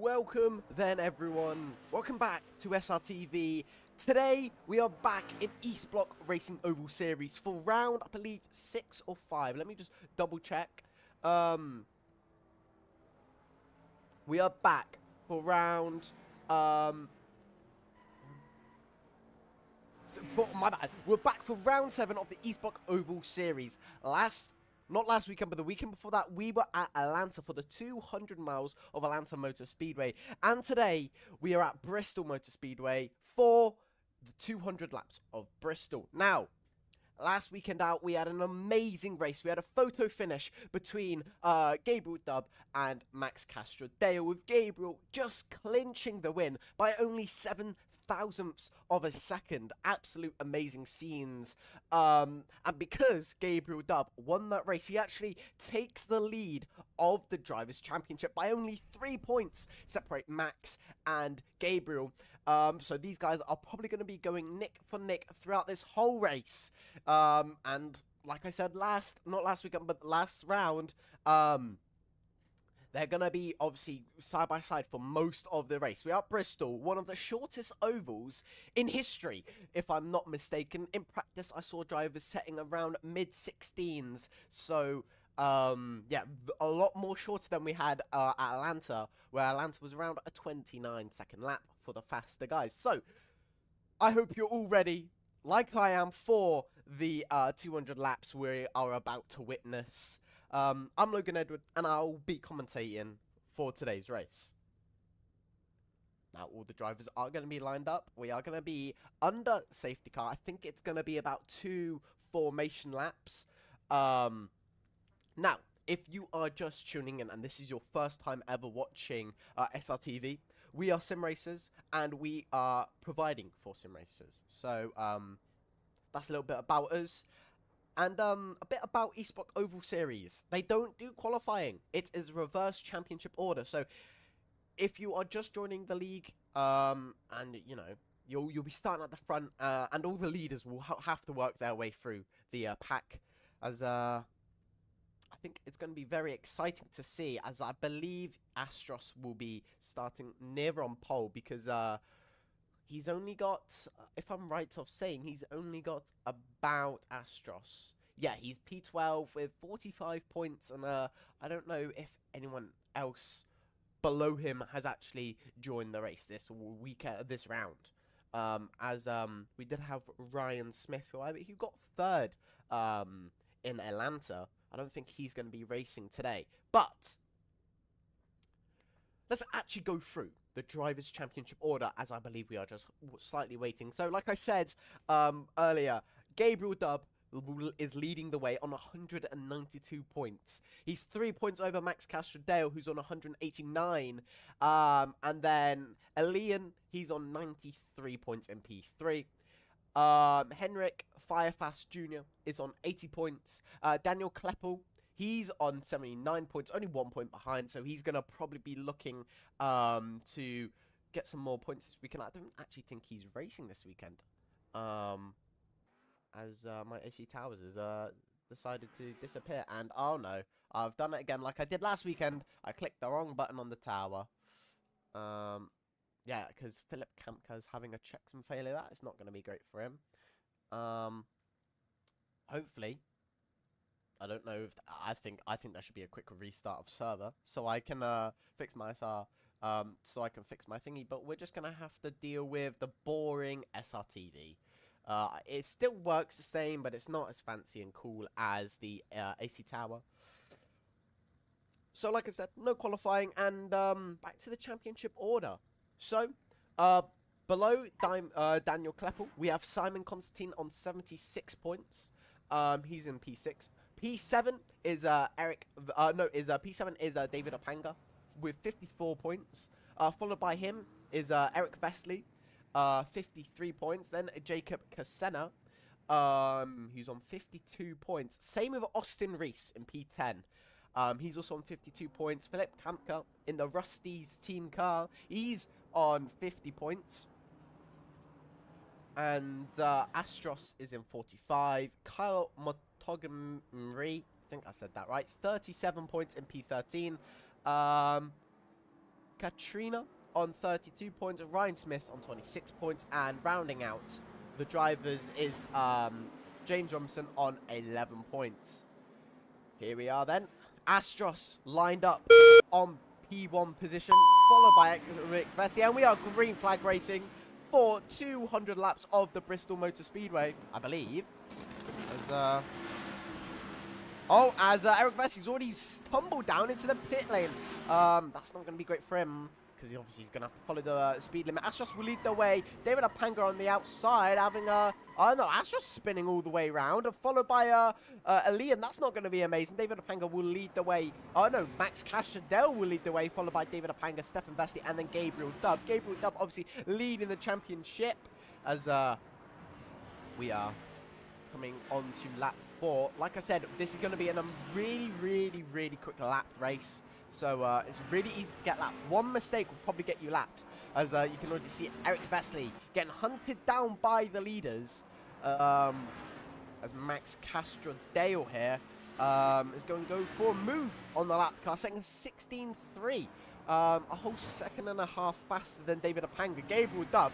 Welcome then everyone, welcome back to SRTV. Today we are back in East Block Racing Oval Series for round, I believe 6 or 5. Let me just double check. We are back for round, my bad, we're back for round 7 of the East Block Oval Series. Not last weekend, but the weekend before that, we were at Atlanta for the 200 miles of Atlanta Motor Speedway. And today, we are at Bristol Motor Speedway for the 200 laps of Bristol. Now, last weekend out, we had an amazing race. We had a photo finish between Gabriel Dubb and Max Castrodale, with Gabriel just clinching the win by only 0.07 of a second. Absolute amazing scenes. And because Gabriel Dubb won that race, he actually takes the lead of the Drivers' Championship by only 3 points, separate Max and Gabriel. So these guys are probably going to be going nick for nick throughout this whole race. And like I said not last weekend, but last round, they're going to be obviously side by side for most of the race. We are at Bristol, one of the shortest ovals in history, if I'm not mistaken. In practice, I saw drivers setting around mid-16s. So, yeah, a lot more shorter than we had at Atlanta, where Atlanta was around a 29-second lap for the faster guys. So, I hope you're all ready, like I am, for the 200 laps we are about to witness. I'm Logan Edward, and I'll be commentating for today's race. Now, all the drivers are going to be lined up. We are going to be under safety car. I think it's going to be about 2 formation laps. Now, if you are just tuning in and this is your first time ever watching SRTV, we are sim racers and we are providing for sim racers. So, that's a little bit about us. And a bit about East Block Oval Series. They don't do qualifying. It is reverse championship order. So if you are just joining the league, and you know, you'll be starting at the front, and all the leaders will have to work their way through the pack. As I think it's going to be very exciting to see, as I believe Astros will be starting near on pole because he's only got, if I'm right of saying, he's only got about Astros. Yeah, he's P12 with 45 points, and I don't know if anyone else below him has actually joined the race this round. We did have Ryan Smith, who got third in Atlanta. I don't think he's going to be racing today, but let's actually go through the Drivers' Championship order, as I believe we are just slightly waiting. So, like I said earlier, Gabriel Dubb is leading the way on 192 points. He's 3 points over Max Castrodale, who's on 189. And then Elian, he's on 93 points in P3. Henrik Firefast Jr. is on 80 points. Daniel Kleppel, he's on 79 points, only 1 point behind, so he's going to probably be looking to get some more points this weekend. I don't actually think he's racing this weekend, as my AC Towers has decided to disappear. And oh no, I've done it again like I did last weekend. I clicked the wrong button on the tower. Yeah, because Philip Kampka is having a checksum failure. That is not going to be great for him. Hopefully, I don't know if I think there should be a quick restart of server so I can fix my SR, so I can fix my thingy. But we're just gonna have to deal with the boring SRTV. It still works the same, but it's not as fancy and cool as the AC Tower. So, like I said, no qualifying, and back to the championship order. So, below Daniel Kleppel, we have Simon Constantine on 76 points. He's in P6. P7 is P7 is David Opanga with 54 points. Followed by him is Eric Vestley, 53 points. Then Jacob Casena, who's on 52 points. Same with Austin Reese in P10. He's also on 52 points. Philip Kampka in the Rusty's team car, he's on 50 points. And Astros is in 45. Kyle Montgomery, I think I said that right, 37 points in P13. Katrina on 32 points, Ryan Smith on 26 points, and rounding out the drivers is James Robinson on 11 points. Here we are then. Astros lined up on P1 position, followed by Rick Vesey, and we are green flag racing for 200 laps of the Bristol Motor Speedway, I believe. As Eric Vesey's already tumbled down into the pit lane. That's not going to be great for him, because obviously he's going to have to follow the speed limit. Astros will lead the way. David Apanga on the outside, having Astros spinning all the way around, followed by Liam. That's not going to be amazing. David Apanga will lead the way. Oh no, Max Cashadel will lead the way, followed by David Apanga, Stefan Vesey, and then Gabriel Dubb. Gabriel Dubb obviously leading the championship as we are coming on to lap 4. Like I said, this is going to be a really quick lap race. So it's really easy to get lapped. One mistake will probably get you lapped. As you can already see Eric Vesely getting hunted down by the leaders. As Max Castrodale here is going to go for a move on the lap car. Second 16.3. A whole second and a half faster than David Apanga. Gabriel Dubb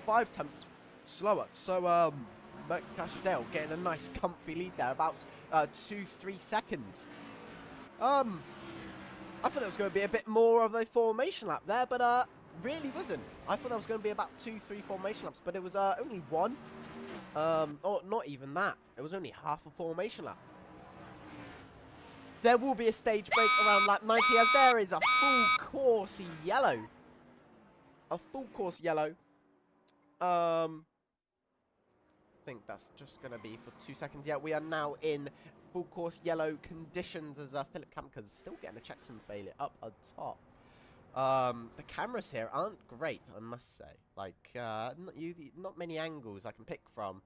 5 tenths slower. So Max Castrodale getting a nice comfy lead there. About 2-3 seconds. I thought there was going to be a bit more of a formation lap there, but really wasn't. I thought there was going to be about 2-3 formation laps, but it was only 1. Or not even that. It was only half a formation lap. There will be a stage break around lap 90, as there is a full course yellow. A full course yellow. I think that's just going to be for 2 seconds. Yeah, we are now in full course yellow conditions as Philip Kamka's still getting a checksum failure up on top. The cameras here aren't great, I must say. Like, not many angles I can pick from.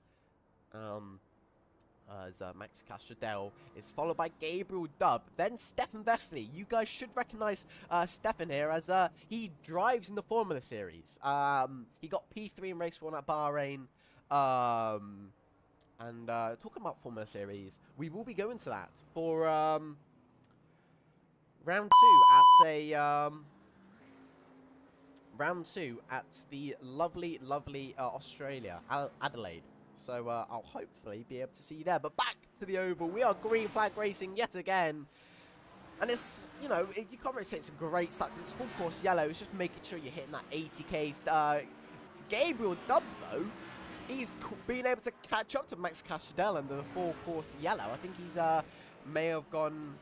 As Max Castrodale is followed by Gabriel Dubb, then Stefan Vesely. You guys should recognize Stefan here, as he drives in the Formula Series. He got P3 in race 1 at Bahrain. And talking about Formula Series, we will be going to that for round 2 at the lovely Australia, Adelaide. So I'll hopefully be able to see you there. But back to the oval, we are green flag racing yet again. And it's, you know, you can't really say it's a great start. It's full course yellow. It's just making sure you're hitting that 80k. Gabriel Dubb, though, he's been able to catch up to Max Castrodale under the full course yellow. I think he's may have gone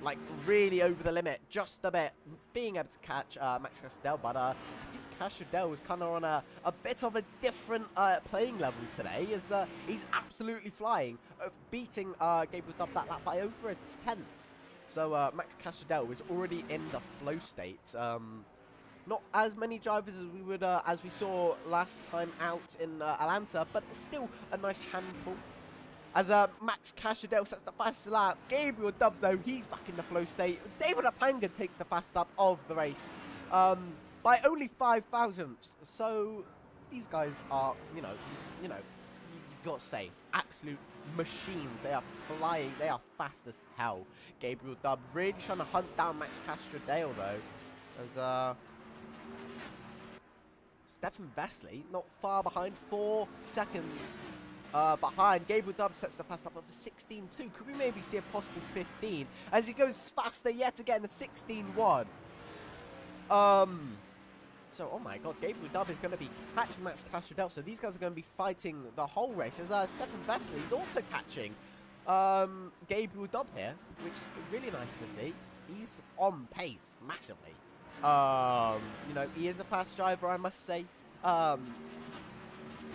like really over the limit just a bit, being able to catch Max Castrodale. But I think Castrodale was kind of on a bit of a different playing level today. As he's absolutely flying, beating Gabriel Dubb that lap by over a 10th. So Max Castrodale was already in the flow state. Not as many drivers as we would as we saw last time out in Atlanta, but still a nice handful. As Max Castrodale sets the fastest lap. Gabriel Dubb, though, he's back in the flow state. David Apanga takes the fastest lap of the race by only 5 thousandths. So these guys are, you got to say, absolute machines. They are flying. They are fast as hell. Gabriel Dubb really trying to hunt down Max Castrodale, though. As Stefan Vesely not far behind, 4 seconds behind. Gabriel Dubb sets the fast lap of a 16.2. Could we maybe see a possible 15 as he goes faster yet again, a 16.1. So, oh my god, Gabriel Dubb is going to be catching Max Castrodale. So these guys are going to be fighting the whole race. As Stefan Vesely is also catching Gabriel Dubb here, which is really nice to see. He's on pace massively. You know, he is a fast driver, I must say.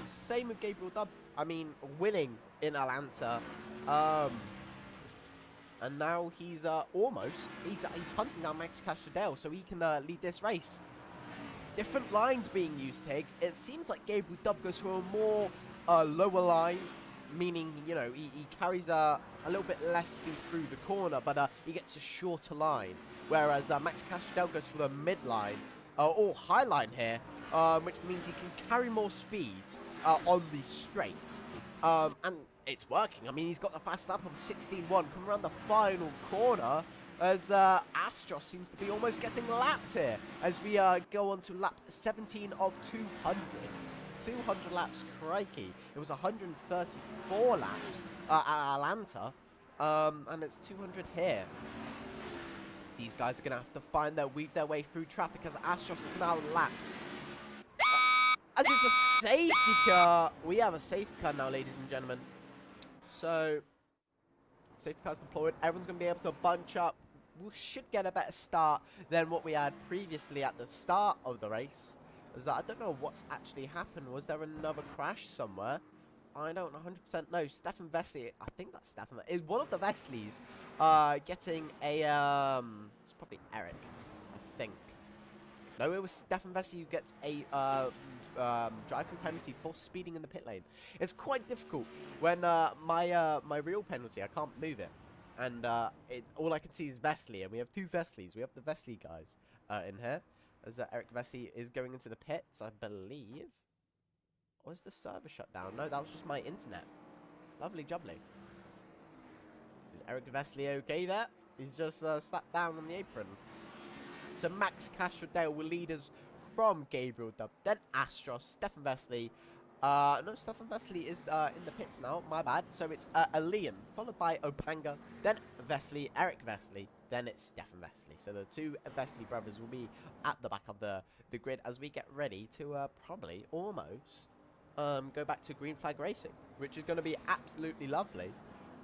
Same with Gabriel Dubb. I mean, winning in Atlanta. And now he's he's hunting down Max Castrodale so he can lead this race. Different lines being used here. It seems like Gabriel Dubb goes for a more lower line, meaning, you know, he carries a little bit less speed through the corner, but he gets a shorter line. Whereas Max Castrodale goes for the mid-line, or high line here, which means he can carry more speed on the straights. And it's working. I mean, he's got the fast lap of 16.1. Come around the final corner. as Astros seems to be almost getting lapped here as we go on to lap 17 of 200. 200 laps, crikey. It was 134 laps at Atlanta, and it's 200 here. These guys are going to have to weave their way through traffic as Astros is now lapped. As it's a safety car. We have a safety car now, ladies and gentlemen. So, safety car's deployed. Everyone's going to be able to bunch up. We should get a better start than what we had previously at the start of the race. As I don't know what's actually happened. Was there another crash somewhere? I don't 100% know. Stefan Vesely, I think that's Stefan. Is one of the Vesleys getting a it's probably Eric, I think. No, it was Stefan Vesely who gets a drive-through penalty for speeding in the pit lane. It's quite difficult when my real penalty, I can't move it, and all I can see is Vesely, and we have two Vesleys. We have the Vesely guys in here, as Eric Vesely is going into the pits, I believe. Or is the server shut down? No, that was just my internet. Lovely jubbly. Is Eric Vesely okay there? He's just slapped down on the apron. So Max Castrodale will lead us from Gabriel Dub, then Astros, Stefan Vesely. No, Stefan Vesely is in the pits now, my bad. So it's Liam, followed by Opanga, then Vesely, Eric Vesely, then it's Stefan Vesely. So the two Vesely brothers will be at the back of the grid as we get ready to probably almost go back to green flag racing, which is going to be absolutely lovely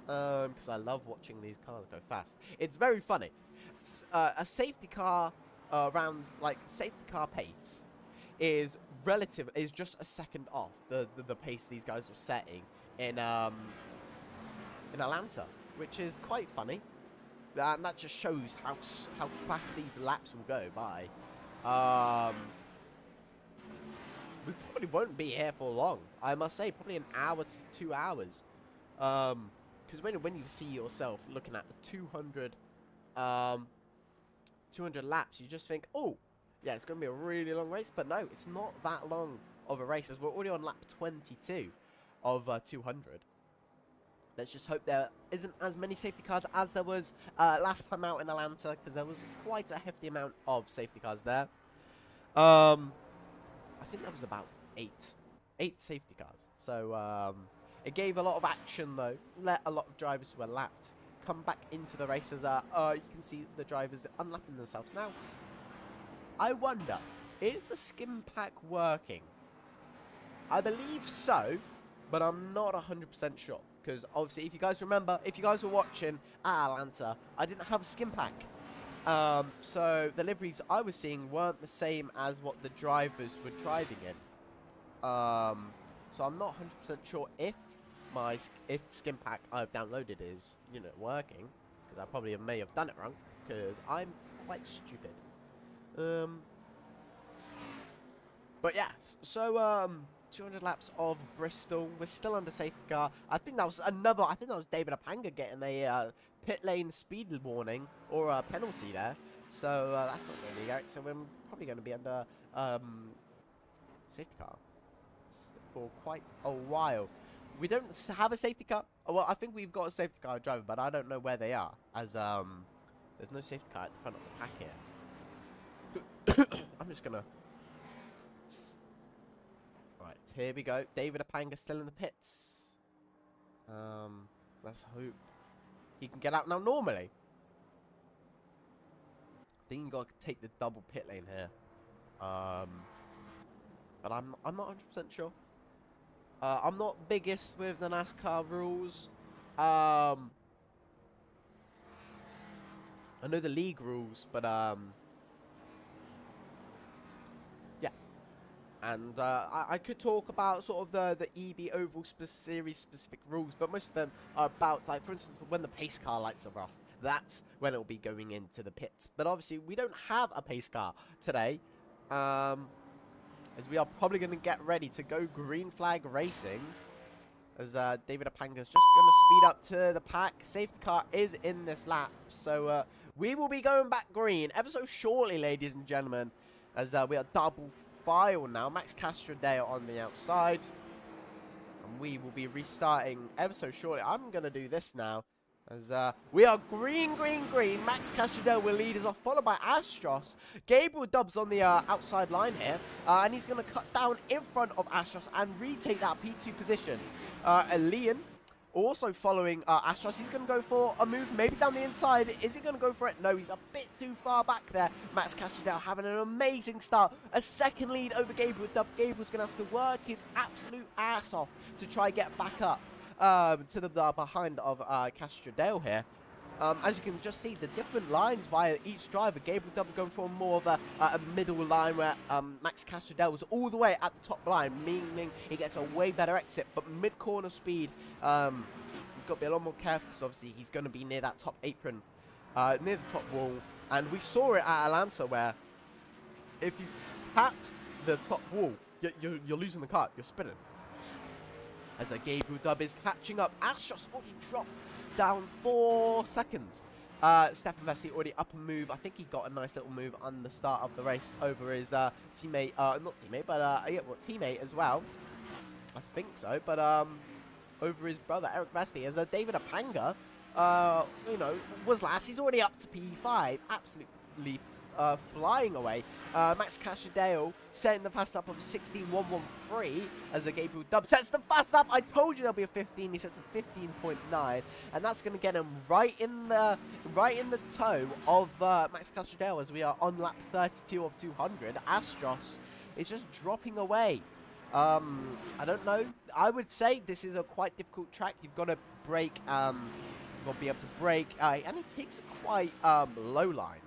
because I love watching these cars go fast. It's very funny. It's, a safety car around, like, safety car pace is just a second off the pace these guys were setting in Atlanta, which is quite funny, and that just shows how fast these laps will go by. We probably won't be here for long, I must say. Probably an hour to 2 hours. Because when you see yourself looking at the 200 laps, you just think, oh, yeah, it's going to be a really long race. But no, it's not that long of a race, as we're already on lap 22 of 200. Let's just hope there isn't as many safety cars as there was last time out in Atlanta, because there was quite a hefty amount of safety cars there. I think that was about 8 safety cars. So it gave a lot of action, though. Let a lot of drivers who were lapped come back into the races. You can see the drivers unlapping themselves now. I wonder, is the skim pack working? I believe so, but I'm not 100% sure. Because obviously, if you guys remember, if you guys were watching at Atlanta, I didn't have a skim pack. So the liveries I was seeing weren't the same as what the drivers were driving in. So I'm not 100% sure if the skim pack I've downloaded is, working, because I probably may have done it wrong, because I'm quite stupid. But yeah, so 200 laps of Bristol. We're still under safety car. I think that was David Apanga getting a pit lane speed warning or a penalty there. So that's not going to be right. So we're probably going to be under safety car for quite a while. We don't have a safety car. Well, I think we've got a safety car driver, but I don't know where they are, as there's no safety car at the front of the pack here. I'm just gonna. Right, here we go. David Apanga still in the pits. Let's hope he can get out now normally. I think you got to take the double pit lane here. But I'm not 100% sure. I'm not biggest with the NASCAR rules. I know the league rules, but yeah. And I could talk about sort of the EB Oval Series specific rules, but most of them are about, like, for instance, when the pace car lights are off. That's when it'll be going into the pits. But obviously, we don't have a pace car today. As we are probably going to get ready to go green flag racing. As David Apanga is just going to speed up to the pack. Safety car is in this lap. So we will be going back green ever so shortly, ladies and gentlemen. As we are double file now. Max Castrodale on the outside. And we will be restarting ever so shortly. I'm going to do this now. As we are green, green, green. Max Castrodale will lead us off, followed by Astros. Gabriel Dubs on the outside line here, and he's going to cut down in front of Astros and retake that P2 position. Elian also following Astros. He's going to go for a move, maybe down the inside. Is he going to go for it? No, he's a bit too far back there. Max Castrodale having an amazing start. A second lead over Gabriel Dub. Gabriel's going to have to work his absolute ass off to try get back up to the behind of Castrodale here. As you can just see, the different lines via each driver. Gabriel Dub going for more of a middle line where Max Castrodale was all the way at the top line, meaning he gets a way better exit. But mid-corner speed, you've got to be a lot more careful because obviously he's going to be near that top apron, near the top wall. And we saw it at Atlanta where if you tapped the top wall, you're losing the car, you're spinning. As Gabriel Dub is catching up. Astros already dropped down 4 seconds. Stefan Vesey already up a move. I think he got a nice little move on the start of the race over his teammate. Not teammate, but yeah, well, teammate as well. I think so. But over his brother, Eric Vesey, as David Apanga, you know, was last. He's already up to P5. Absolutely flying away. Max Castrodale setting the fast up of 16.113 as Gabriel Dub sets the fast up. I told you there'll be a 15. He sets a 15.9, and that's going to get him right in the toe of Max Castrodale as we are on lap 32 of 200. Astros is just dropping away. I don't know. I would say this is a quite difficult track. You've got to brake. You've got to be able to brake, and it takes a quite low line.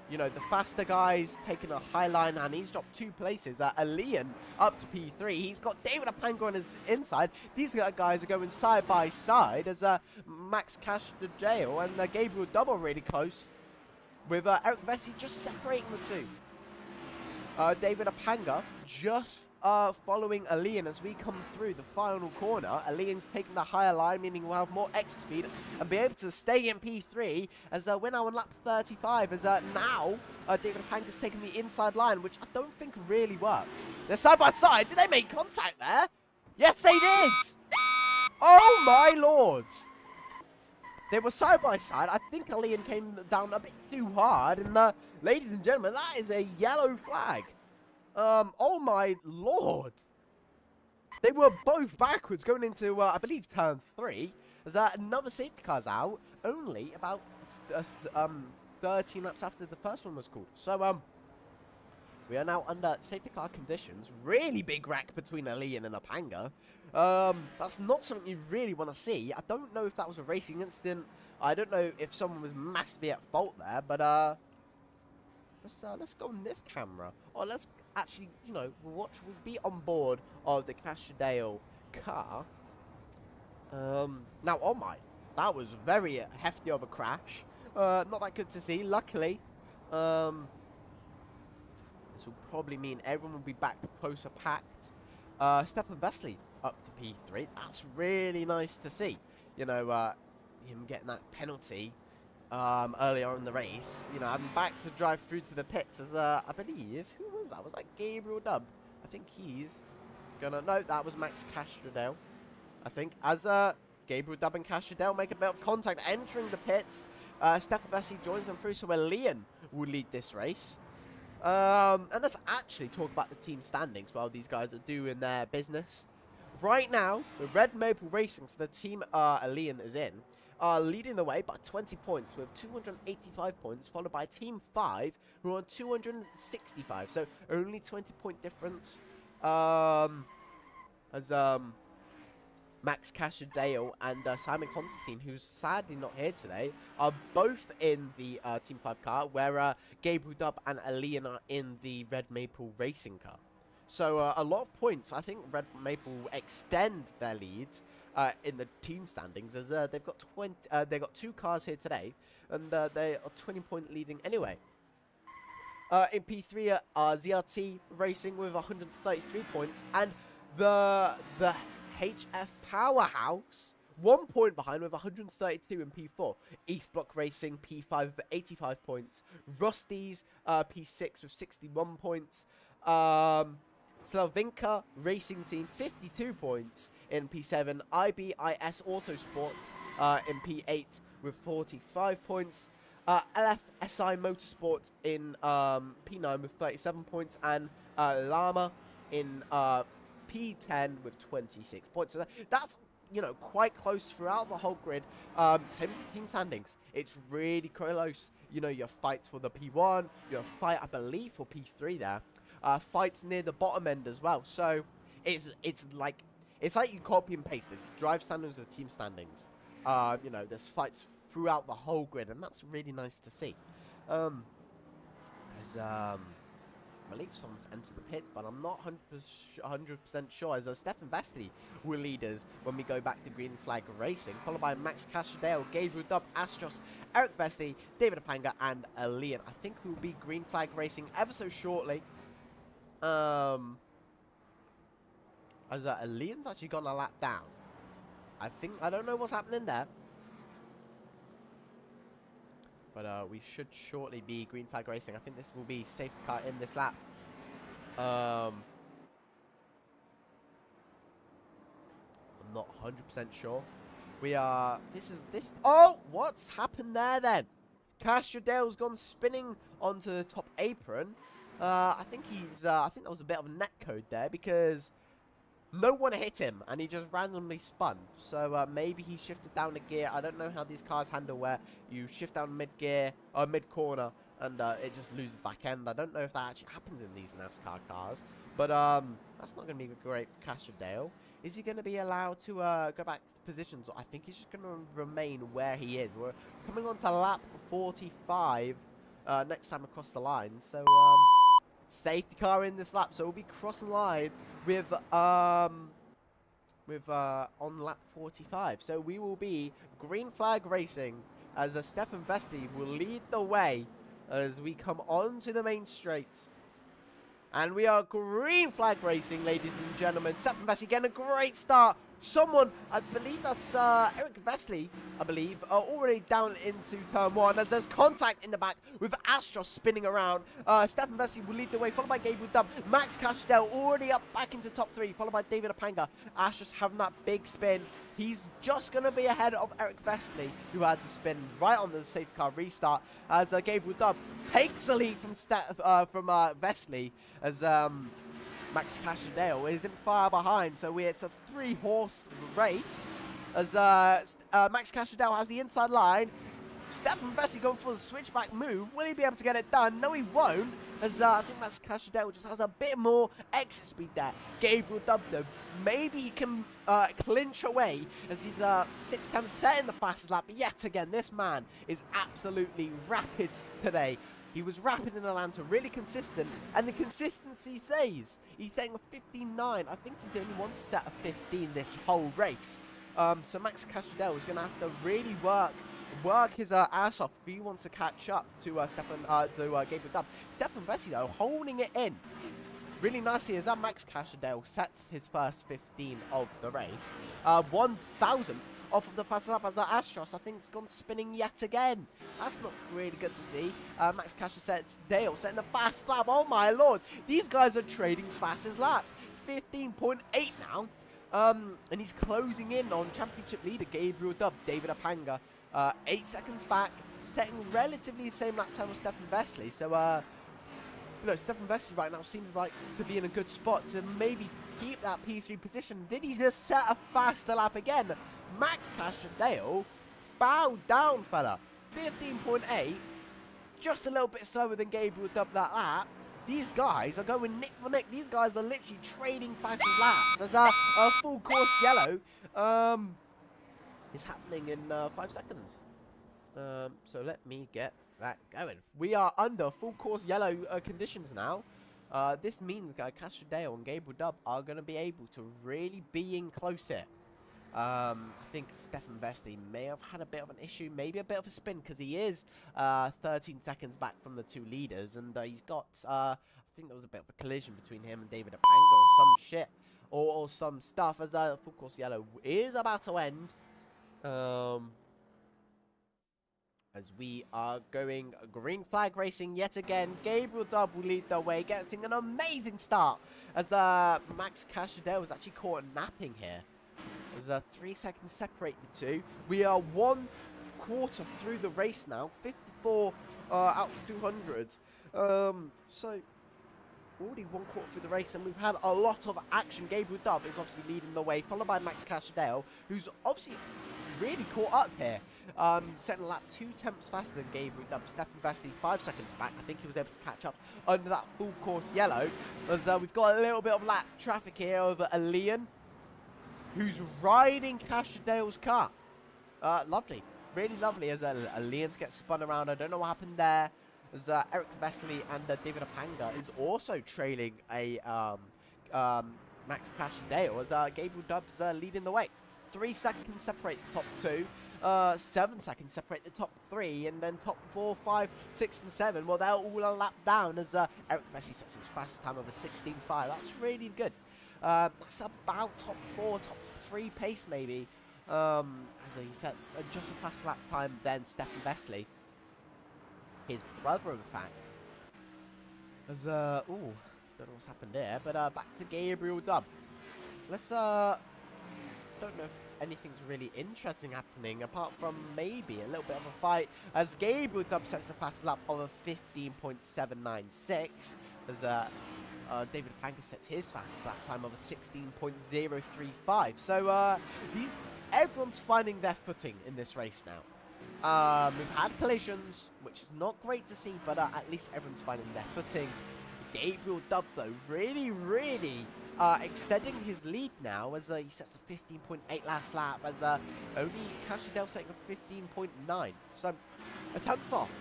You know, the faster guys taking a high line, and he's dropped 2 places. Elian up to P3. He's got David Apanga on his inside. These guys are going side by side as Max Castrodale and Gabriel Dub are really close, with Eric Vesey just separating the two. David Apanga just following Elian as we come through the final corner. Elian taking the higher line, meaning we'll have more exit speed and be able to stay in P3 as we're now on lap 35 as now David Apanga's taking the inside line, which I don't think really works. They're side by side. Did they make contact there? Yes, they did! Oh my lords! They were side by side. I think Elian came down a bit too hard, and ladies and gentlemen, that is a yellow flag. Oh my lord. They were both backwards going into, I believe, turn 3. As another safety car's out, only about 13 laps after the first one was called. So, we are now under safety car conditions. Really big wreck between Elian and Apanga. That's not something you really want to see. I don't know if that was a racing incident. I don't know if someone was massively at fault there, but, let's go on this camera. Or let's actually, you know, we'll be on board of the Castrodale car. Now, oh my, that was very hefty of a crash. Not that good to see. Luckily, this will probably mean everyone will be back closer packed. Stefan Vesey up to P3. That's really nice to see. You know, him getting that penalty earlier on in the race. You know, I'm back to drive through to the pits as, I believe, who was that? Was that Gabriel Dub? I think he's gonna, no, that was Max Castrodale. I think, as Gabriel Dub and Castrodale make a bit of contact entering the pits. Stefan Vesey joins them through, so Elian will lead this race. And let's actually talk about the team standings while these guys are doing their business. Right now, the Red Maple Racing, so the team Elian is in, are leading the way by 20 points with 285 points, followed by Team 5, who are on 265. So only 20-point difference. As Max Castrodale and Simon Constantine, who's sadly not here today, are both in the Team 5 car, where Gabriel Dub and Elian are in the Red Maple Racing car. So a lot of points. I think Red Maple will extend their lead in the team standings, as they've got 20. They've got 2 cars here today, and they are 20-point leading anyway. In P3, ZRT Racing with 133 points, and the HF Powerhouse 1 point behind with 132 in P4. East Block Racing P5 with 85 points. Rusty's P6 with 61 points. Slavinka Racing Team 52 points in P7. IBIS Autosport in P8 with 45 points. LFSI Motorsport in P9 with 37 points, and Llama in P10 with 26 points. So that's, you know, quite close throughout the whole grid. Same with team standings. It's really close. You know, your fights for the P1, your fight, I believe, for P3 there. Fights near the bottom end as well. So it's like you copy and paste the drive standings with team standings. You know, there's fights throughout the whole grid, and that's really nice to see. I believe someone's entered the pits, but I'm not 100% sure, as Stefan Vesti will lead us when we go back to Green Flag Racing, followed by Max Cashadale, Gabriel Dubb, Astros, Eric Vesti, David Apanga, and Leon. I think we'll be Green Flag Racing ever so shortly. As Leon's actually gone a lap down. I don't know what's happening there. But we should shortly be Green Flag Racing. I think this will be safety car in this lap. I'm not 100% sure. We are... Oh! What's happened there then? Castrodale's gone spinning onto the top apron. I think that was a bit of a netcode there, because no one hit him, and he just randomly spun. So maybe he shifted down the gear. I don't know how these cars handle where you shift down mid-gear or mid-corner, and it just loses back end. I don't know if that actually happens in these NASCAR cars. But that's not going to be great for Castrodale. Is he going to be allowed to go back to positions? I think he's just going to remain where he is. We're coming on to lap 45 next time across the line. So safety car in this lap, so we'll be crossing line with on lap 45. So we will be Green Flag Racing, as Stefan Vesti will lead the way as we come onto the main straight. And we are Green Flag Racing, ladies and gentlemen. Stefan Vesti getting a great start. Someone, I believe that's Eric Vesely, I believe, already down into turn 1, as there's contact in the back with Astros spinning around. Stefan Vesely will lead the way, followed by Gabriel Dubb. Max Castrodale already up back into top 3, followed by David Apanga. Astros having that big spin. He's just going to be ahead of Eric Vesely, who had the spin right on the safety car restart, as Gabriel Dubb takes the lead from Vesely, as Max Cashadale isn't far behind. So it's a 3-horse race, as Max Cashadale has the inside line. Stefan Vesey going for the switchback move. Will he be able to get it done? No, he won't, as I think Max Cashadale just has a bit more exit speed there. Gabriel Dubb, though, maybe he can clinch away, as he's 6 times setting the fastest lap. But yet again, this man is absolutely rapid today. He was rapid in Atlanta, really consistent, and the consistency says. He's setting a 15.9. I think he's the only one to set a 15 this whole race. So Max Cashadale is going to have to really work his ass off if he wants to catch up to Gabriel Dubb. Stefan Vesey, though, holding it in really nicely, as that Max Cashadale sets his first 15 of the race. 1,000 off of the fast lap, as Astros, I think, it's gone spinning yet again. That's not really good to see. Max Cashadale setting the fast lap. Oh my lord, these guys are trading fastest laps. 15.8 now. And he's closing in on championship leader Gabriel Dubb, David Apanga. 8 seconds back, setting relatively the same lap time with Stefan Vesely. So, you know, Stefan Vesely right now seems like to be in a good spot to maybe keep that P3 position. Did he just set a faster lap again? Max Cashadale, bow down, fella. 15.8, just a little bit slower than Gabriel Dubb that lap. These guys are going nick for nick. These guys are literally trading fastest laps. As a full course yellow is happening in 5 seconds. So let me get that going. We are under full course yellow conditions now. This means Cashadale and Gabriel Dubb are going to be able to really be in close here. I think Stefan Vesey may have had a bit of an issue, maybe a bit of a spin, because he is 13 seconds back from the 2 leaders, and he's got, I think there was a bit of a collision between him and David Apanga or some shit, or some stuff, as full course yellow is about to end. As we are going Green Flag Racing yet again. Gabriel Dubb will lead the way, getting an amazing start, as Max Cashadale was actually caught napping here. As 3 seconds separate the two. We are 1 quarter through the race now. 54 out of 200. So already 1 quarter through the race, and we've had a lot of action. Gabriel Dubb is obviously leading the way, followed by Max Cashadale, who's obviously really caught up here. Setting a lap 2/10 faster than Gabriel Dubb. Stefan Vesely 5 seconds back. I think he was able to catch up under that full course yellow. As we've got a little bit of lap traffic here over Alian, who's riding Cashadale's car. Lovely. Really lovely as Alian gets spun around. I don't know what happened there. As Eric Vesely and David Apanga is also trailing a Max Cashadale as Gabriel Dubb's leading the way. 3 seconds separate the top 2. 7 seconds separate the top 3, and then top 4, 5, 6, and 7. Well, they're all a lap down as Eric Vesely sets his fastest time of a 16.5. That's really good. That's about top 4, top 3 pace maybe. As he sets just a faster lap time than Stefan Vesely. His brother, in fact. As, don't know what's happened there, but back to Gabriel Dubb. Let's, don't know if anything's really interesting happening, apart from maybe a little bit of a fight, as Gabriel Dubb sets the fast lap of a 15.796, as, David Apanga sets his fastest lap time of a 16.035. So, everyone's finding their footing in this race now. We've had collisions, which is not great to see, but at least everyone's finding their footing. Gabriel Dubb, though, really extending his lead now as he sets a 15.8 last lap, as only Cashadale setting a 15.9. So, a 10th off.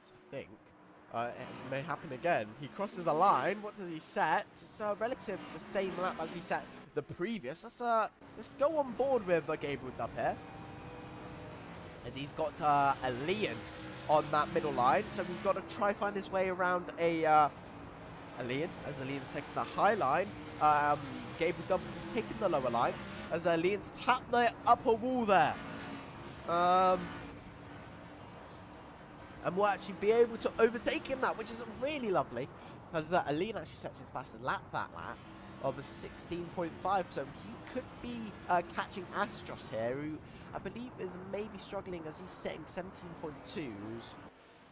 So I think it may happen again. He crosses the line. What does he set? It's relative the same lap as he set the previous. Let's go on board with Gabriel Dubb here, as he's got a Leon on that middle line, so he's got to try find his way around a Leon, as Leon's taking the high line. Gabriel Dubb taking the lower line, as Leon's tapped the upper wall there. And we'll actually be able to overtake him now, which is really lovely, as Leon actually sets his fastest lap that lap of a 16.5, so he could be catching Astros here, who I believe is maybe struggling as he's setting 17.2s.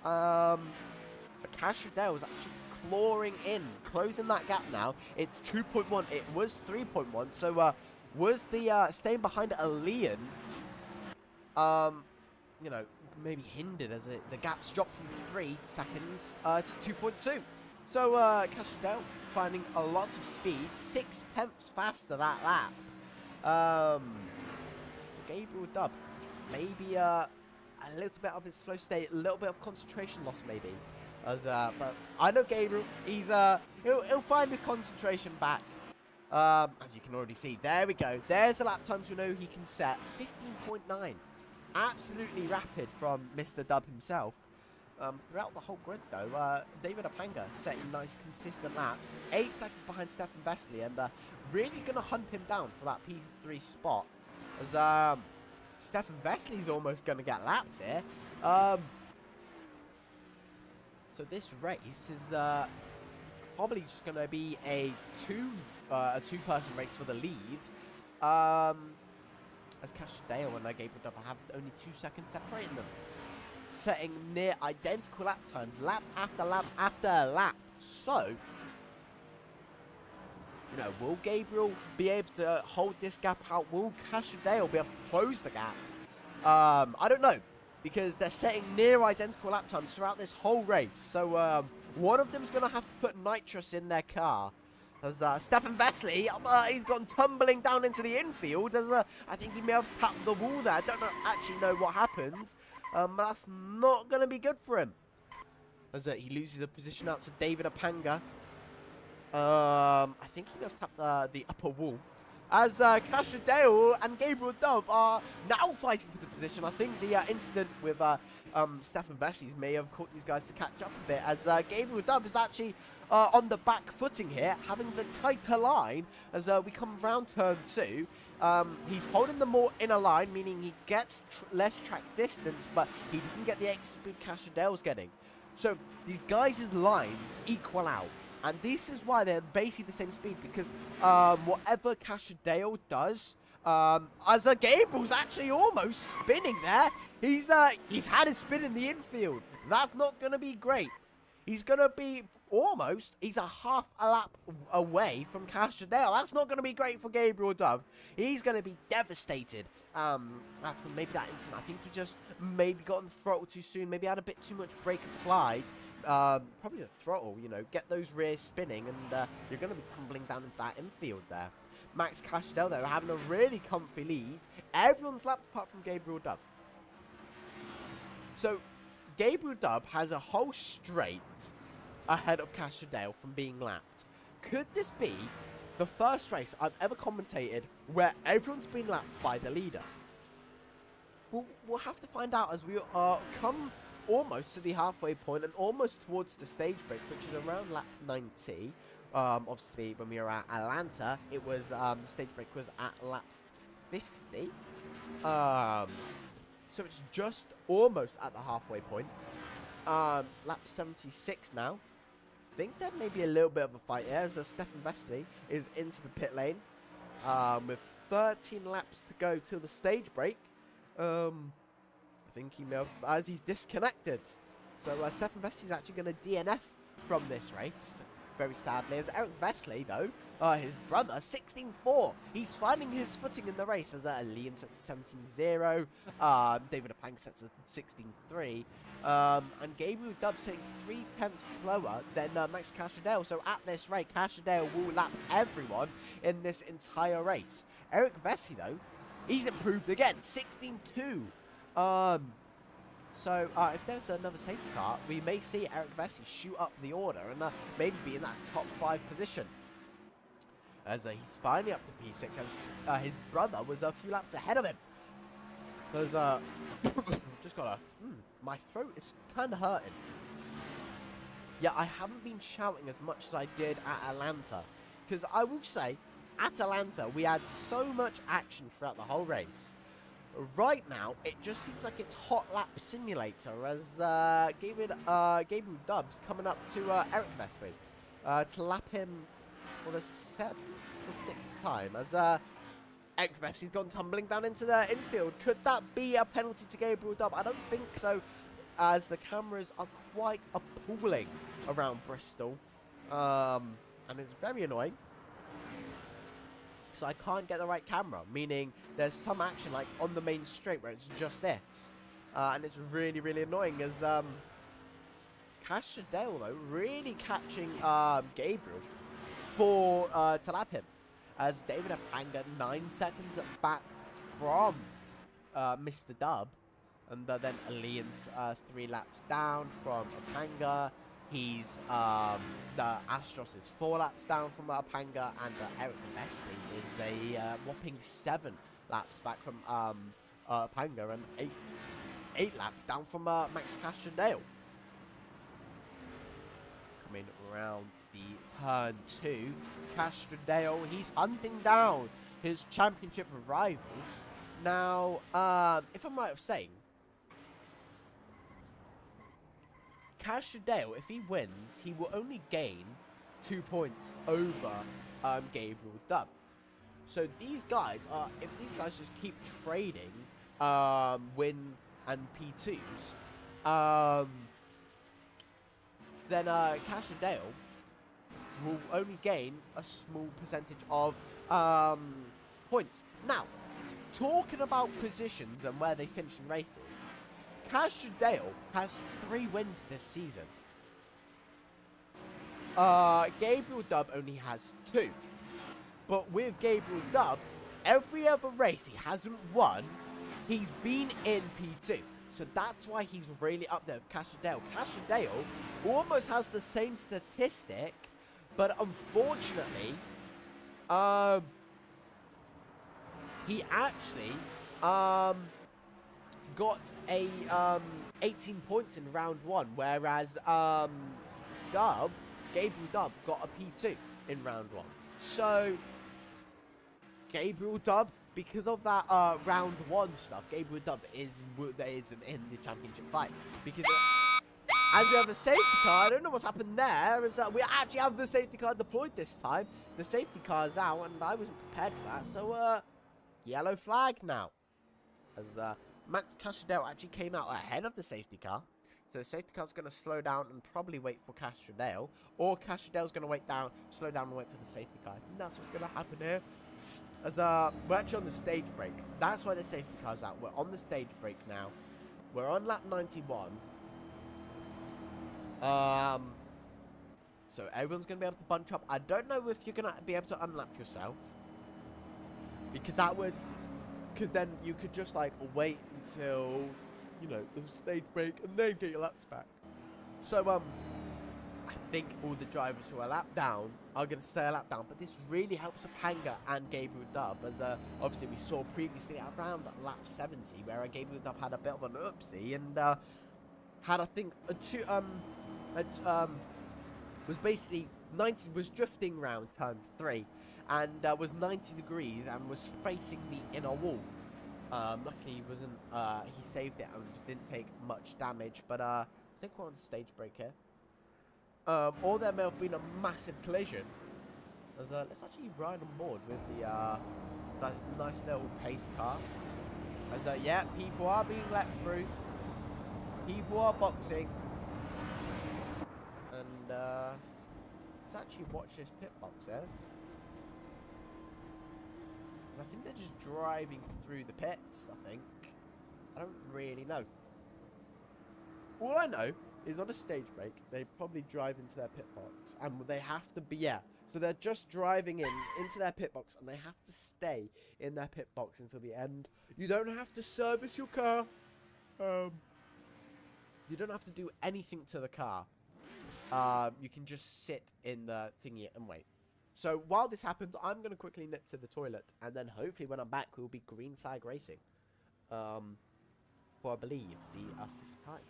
But Cashadale is actually clawing in, closing that gap now. It's 2.1. It was 3.1. So was the staying behind a Leon, you know, maybe hindered as the gaps dropped from 3 seconds to 2.2. So Cashadale finding a lot of speed, 6/10 faster that lap. So Gabriel Dubb, maybe a little bit of his flow state, a little bit of concentration loss maybe. As but I know Gabriel, he's he'll find his concentration back. As you can already see, there we go. There's the lap times we know he can set. 15.9, absolutely rapid from Mr. Dubb himself. Throughout the whole grid, though, David Apanga setting nice, consistent laps. 8 seconds behind Stefan Vesely, and really going to hunt him down for that P3 spot. As Stefan Vesely's almost going to get lapped here. So this race is probably just going to be a two-person race for the lead. As Cashadale and Gabriel Dubb have only 2 seconds separating them, setting near identical lap times, lap after lap after lap. So, you know, will Gabriel be able to hold this gap out? Will Cashadale be able to close the gap? I don't know, because they're setting near identical lap times throughout this whole race. So, one of them's going to have to put nitrous in their car. As Stefan Vesely, he's gone tumbling down into the infield. As I think he may have tapped the wall there. I don't actually know what happened. That's not going to be good for him. As he loses the position out to David Apanga. I think he may have tapped the upper wall. As Cashadale and Gabriel Dubb are now fighting for the position. I think the incident with Stefan Vesely may have caught these guys to catch up a bit. As Gabriel Dubb is actually on the back footing here, having the tighter line as we come around turn 2. He's holding the more inner line, meaning he gets less track distance, but he didn't get the extra speed Cashadale's getting. So these guys' lines equal out. And this is why they're basically the same speed, because whatever Cashadale does, As Gabriel's actually almost spinning there. He's had his spin in the infield. That's not going to be great. He's going to be almost, he's a half a lap away from Castrodale. That's not going to be great for Gabriel Dove. He's going to be devastated. After maybe that incident, I think he just maybe got on the throttle too soon. Maybe had a bit too much brake applied. Probably the throttle, you know, get those rears spinning, and you're going to be tumbling down into that infield there. Max Castrodale, though, having a really comfy lead. Everyone's lapped apart from Gabriel Dove. So, Gabriel Dove has a whole straight ahead of Castrodale from being lapped. Could this be the first race I've ever commentated where everyone's been lapped by the leader? We'll have to find out as we come almost to the halfway point and almost towards the stage break, which is around lap 90. Obviously, when we were at Atlanta, it was the stage break was at lap 50. So it's just almost at the halfway point. Lap 76 now. I think there may be a little bit of a fight here as Stefan Vesely is into the pit lane with 13 laps to go till the stage break. I think he may have, as he's disconnected. So Stefan Vesely is actually going to DNF from this race. Very sadly, as Eric Vesely, though, his brother, 16-4. He's finding his footing in the race as Leon sets a 17-0. David Apang sets a 16-3. And Gabriel Dove sitting 3/10 slower than Max Castrodale. So at this rate, Castrodale will lap everyone in this entire race. Eric Vesely, though, he's improved again, 16-2. So, if there's another safety car, we may see Eric Vesely shoot up the order and maybe be in that top 5 position. As he's finally up to P6, as his brother was a few laps ahead of him. There's, just got my throat is kind of hurting. Yeah, I haven't been shouting as much as I did at Atlanta. Because I will say, at Atlanta, we had so much action throughout the whole race. Right now, it just seems like it's Hot Lap Simulator as Gabriel Dove's coming up to Eric Vesely to lap him for the 6th time as Eric Vesely's gone tumbling down into the infield. Could that be a penalty to Gabriel Dove? I don't think so, as the cameras are quite appalling around Bristol, and it's very annoying. So I can't get the right camera, meaning there's some action like on the main straight where it's just this. And it's really, really annoying as Castrodale, though, really catching Gabriel for to lap him. As David Apanga 9 seconds back from Mr. Dub. And then Alian's 3 laps down from Apanga. He's the Astros is 4 laps down from Apanga, and Eric Vesely is a whopping 7 laps back from Apanga, and 8 laps down from Max Castrodale. Coming around the turn 2, Castrodale, he's hunting down his championship rival. Now, if I'm right of saying, Castrodale, if he wins, he will only gain 2 points over Gabriel Dove. So these guys are, if these guys just keep trading win and P2s, then Castrodale will only gain a small percentage of points. Now, talking about positions and where they finish in races, Castrodale has 3 wins this season. Gabriel Dove only has 2. But with Gabriel Dove, every other race he hasn't won, he's been in P2. So that's why he's really up there with Castrodale. Castrodale almost has the same statistic, but unfortunately, he actually got a 18 points in round 1, whereas Gabriel Dove got a P2 in round 1. So Gabriel Dove, because of that round 1 stuff, Gabriel Dove isn't in the championship fight, because as we have a safety car, I don't know what's happened there, is that we actually have the safety car deployed this time. The safety car is out, and I wasn't prepared for that, so yellow flag now. As Max Castrodale actually came out ahead of the safety car. So the safety car's going to slow down and probably wait for Castrodale. Or Castrodale's going to slow down and wait for the safety car. I think that's what's going to happen here. As we're actually on the stage break. That's why the safety car's out. We're on the stage break now. We're on lap 91. So everyone's going to be able to bunch up. I don't know if you're going to be able to unlap yourself. Because that would... Because then you could just, like, wait until, you know, the stage break and then get your laps back. So, I think all the drivers who are lap down are going to stay a lap down. But this really helps Apanga and Gabriel Dub. As, obviously, we saw previously around lap 70, where Gabriel Dub had a bit of an oopsie. And, had, I think, was basically 90, was drifting round turn 3. And was 90 degrees and was facing the inner wall. Luckily, he wasn't. He saved it and didn't take much damage. But I think we're on the stage break here. Or there may have been a massive collision. As let's actually ride on board with the that nice little pace car. As yeah, people are being let through. People are boxing. And let's actually watch this pit box here. I think they're just driving through the pits, I think. I don't really know. All I know is on a stage break, they probably drive into their pit box. And they have to be, yeah. So they're just driving into their pit box. And they have to stay in their pit box until the end. You don't have to service your car. You don't have to do anything to the car. You can just sit in the thingy and wait. So while this happens, I'm going to quickly nip to the toilet. And then hopefully when I'm back, we'll be green flag racing. For I believe the 5th time.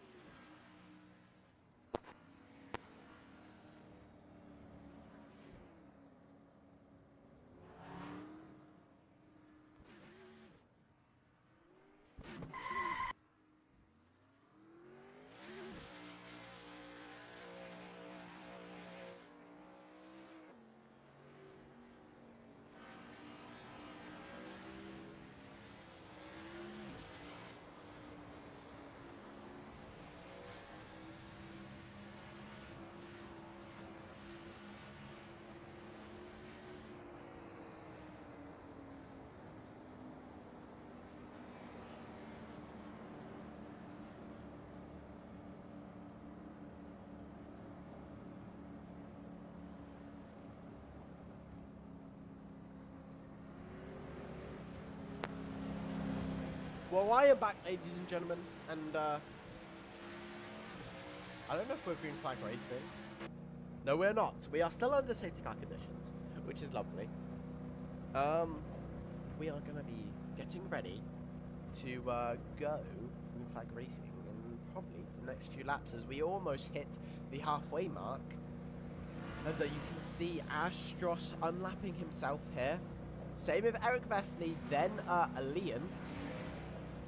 Well, I am back, ladies and gentlemen, and I don't know if we're green flag racing. No, we're not. We are still under safety car conditions, which is lovely. We are going to be getting ready to go green flag racing in probably the next few laps as we almost hit the halfway mark. As you can see, Astros unlapping himself here. Same with Eric Vesely, then Leon.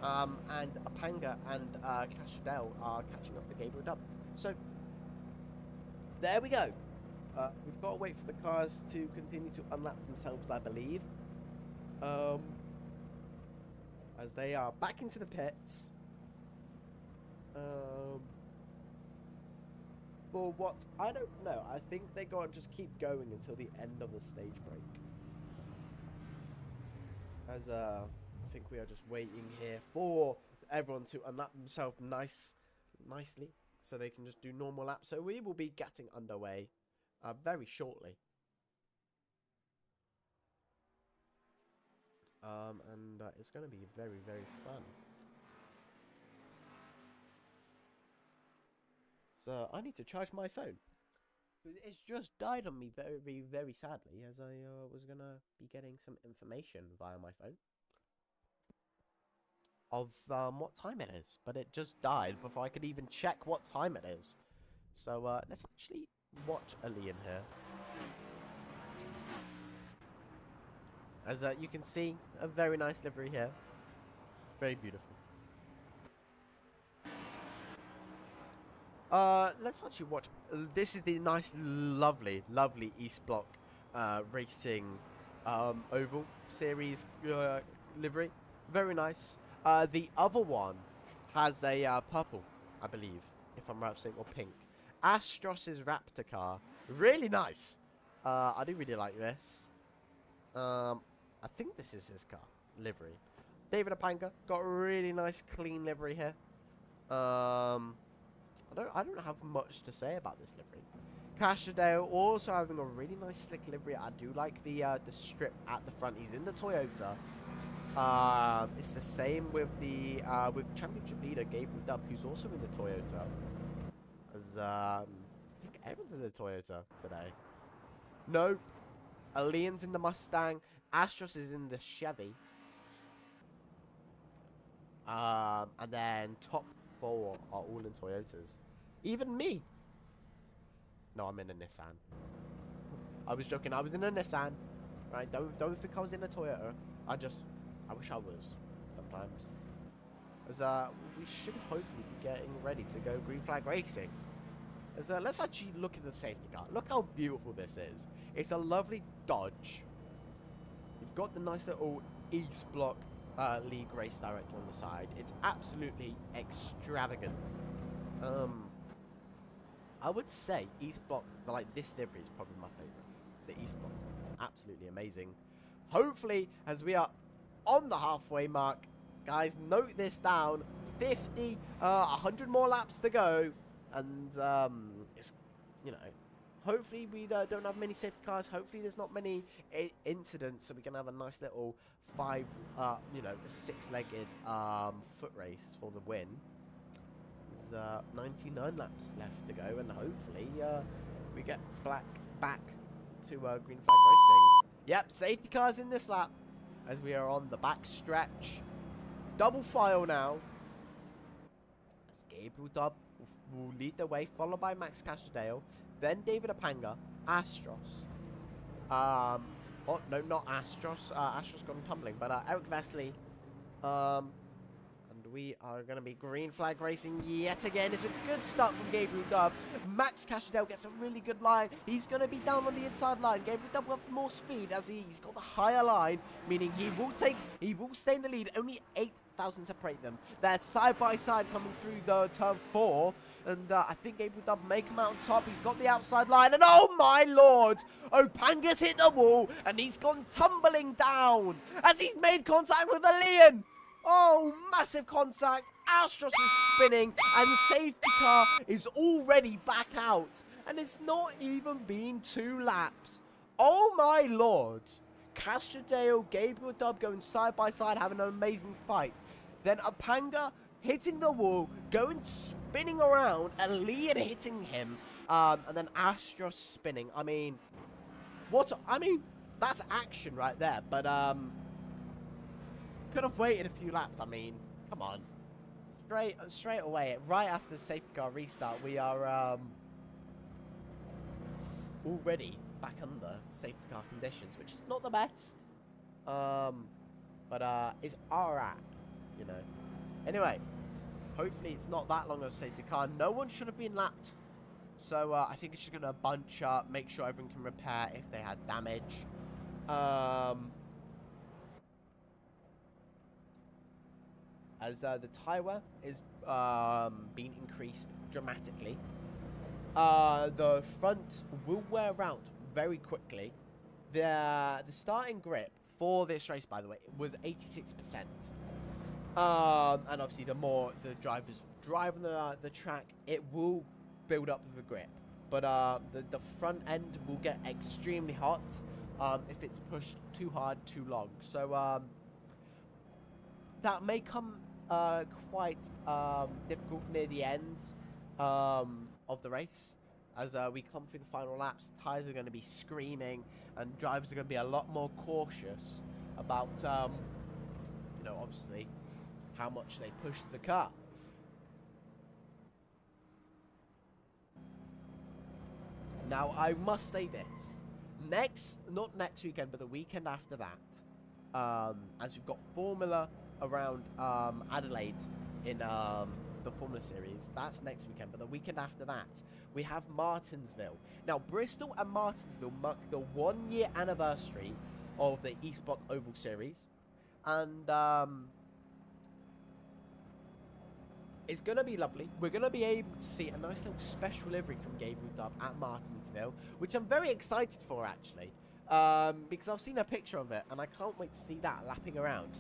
And Apanga and Castrodale are catching up to Gabriel Dub. So, there we go. We've got to wait for the cars to continue to unlap themselves, I believe. As they are back into the pits. For what? I don't know. I think they got to just keep going until the end of the stage break. As, I think we are just waiting here for everyone to unlap themselves nicely so they can just do normal laps. So we will be getting underway very shortly. And it's going to be very, very fun. So I need to charge my phone. It's just died on me very, very sadly, as I was going to be getting some information via my phone of what time it is, but it just died before I could even check what time it is. So let's actually watch Leon here. As you can see, a very nice livery here. Very beautiful. Let's actually watch. This is the nice, lovely East Block racing oval series livery. Very nice. The other one has a purple, I believe, if I'm right saying, or pink. Astros's Raptor car. Really nice. I do really like this. I think this is his car. Livery. David Apanga got a really nice clean livery here. I don't have much to say about this livery. Castrodale also having a really nice slick livery. I do like the strip at the front. He's in the Toyota. It's the same with the with championship leader Gabriel Dubb, who's also in the Toyota. As I think everyone's in the Toyota today. Nope. Alien's in the Mustang. Astros is in the Chevy. And then top 4 are all in Toyotas. Even me. No, I'm in a Nissan. I was joking. I was in a Nissan. Right? Don't think I was in a Toyota. I wish I was. Sometimes. As we should hopefully be getting ready to go green flag racing. As let's actually look at the safety car. Look how beautiful this is. It's a lovely Dodge. You've got the nice little East Block League race director on the side. It's absolutely extravagant. I would say East Block, like this livery, is probably my favorite. The East Block, absolutely amazing. Hopefully, as we are on the halfway mark, guys, note this down: 50, 100 more laps to go, and it's, you know, hopefully we don't have many safety cars. Hopefully there's not many incidents, so we can have a nice little six-legged foot race for the win. There's 99 laps left to go, and hopefully we get back to green flag racing. Yep, safety cars in this lap as we are on the back stretch. Double file now. As Gabriel Dubb will lead the way, followed by Max Castrodale, then David Apanga, Astros. Oh, no, not Astros. Astros gone tumbling, but Eric Vesely. And we are going to be green flag racing yet again. It's a good start from Gabriel Dubb. Max Castrodale gets a really good line. He's going to be down on the inside line. Gabriel Dubb will have more speed as he's got the higher line, meaning he will stay in the lead. Only 8,000 separate them. They're side by side coming through the turn 4. And I think Gabriel Dubb may come out on top. He's got the outside line. And oh my lord! Opanga's hit the wall. And he's gone tumbling down. As he's made contact with Alien. Oh, massive contact. Astros is spinning. And the safety car is already back out. And it's not even been 2 laps. Oh my lord. Castrodale, Gabriel Dubb going side by side, having an amazing fight. Then Apanga hitting the wall, spinning around, and Leon hitting him, and then Astros spinning. I mean, that's action right there, but, could have waited a few laps. I mean, come on. Straight away, right after the safety car restart, we are, already back under safety car conditions, which is not the best, but, is alright, you know. Anyway, hopefully it's not that long of a safety car. No one should have been lapped. So I think it's just going to bunch up, make sure everyone can repair if they had damage. As the tyre wear is being increased dramatically. The front will wear out very quickly. The starting grip for this race, by the way, was 86%. And obviously the more the drivers drive on the track, it will build up the grip. But the front end will get extremely hot if it's pushed too hard, too long. So that may come quite difficult near the end of the race. As we come through the final laps, tyres are going to be screaming, and drivers are going to be a lot more cautious about, you know, obviously, how much they push the car. Now, I must say this. Not next weekend, but the weekend after that, as we've got Formula around Adelaide in the Formula Series. That's next weekend, but the weekend after that, we have Martinsville. Now, Bristol and Martinsville mark the 1-year anniversary of the East Block Oval Series. And it's going to be lovely. We're going to be able to see a nice little special livery from Gabriel Dub at Martinsville, which I'm very excited for, actually. Because I've seen a picture of it, and I can't wait to see that lapping around.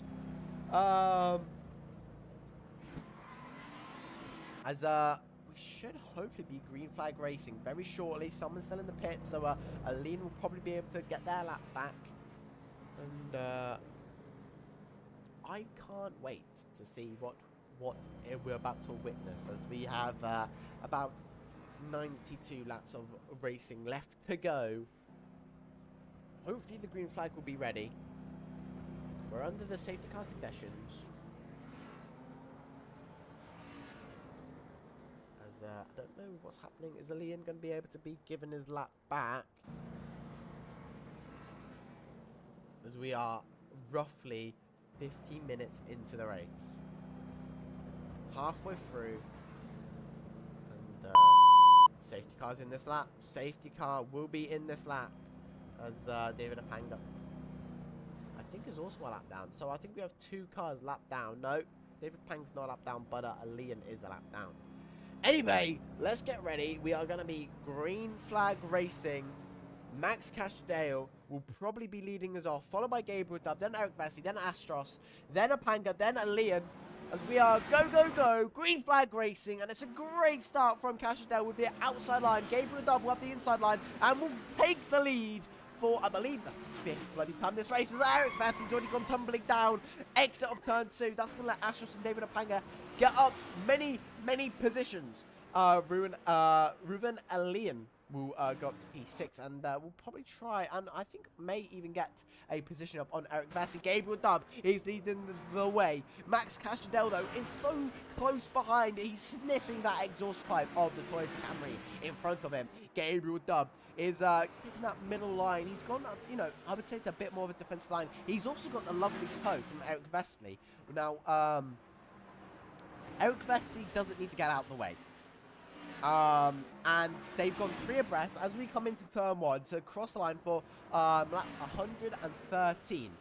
We should hopefully be green flag racing very shortly. Someone's still in the pit, so Aline will probably be able to get their lap back. And I can't wait to see what we're about to witness, as we have about 92 laps of racing left to go. Hopefully the green flag will be ready. We're under the safety car conditions. As I don't know what's happening. Is Liam going to be able to be given his lap back? As we are roughly 15 minutes into the race. Halfway through. And safety car's in this lap. Safety car will be in this lap. As David Apanga, I think, is also a lap down. So I think we have 2 cars lap down. No, David Panga's not a lap down, but Alian is a lap down. Anyway, let's get ready. We are going to be green flag racing. Max Castrodale will probably be leading us off, followed by Gabriel Dub, then Eric Vesey, then Astros, then Apanga, then Alian. As we are go, go, go, green flag racing, and it's a great start from Castrodale with the outside line. Gabriel Dub will have the inside line, and will take the lead for, I believe, the 5th bloody time this race. As Eric Vesey's already gone tumbling down, exit of turn 2. That's going to let Astros and David Apanga get up many, many positions. Ruben Alian will go up to P6, and we'll probably try, and I think may even get a position up on Eric Vesey. Gabriel Dub is leading the way. Max Castrodale, though, is so close behind. He's sniffing that exhaust pipe of the Toyota Camry in front of him. Gabriel Dub is taking that middle line. He's gone, you know, I would say it's a bit more of a defensive line. He's also got the lovely toe from Eric Vesey. Now, Eric Vesey doesn't need to get out of the way. And they've gone 3 abreast as we come into turn 1 to cross the line for lap 113.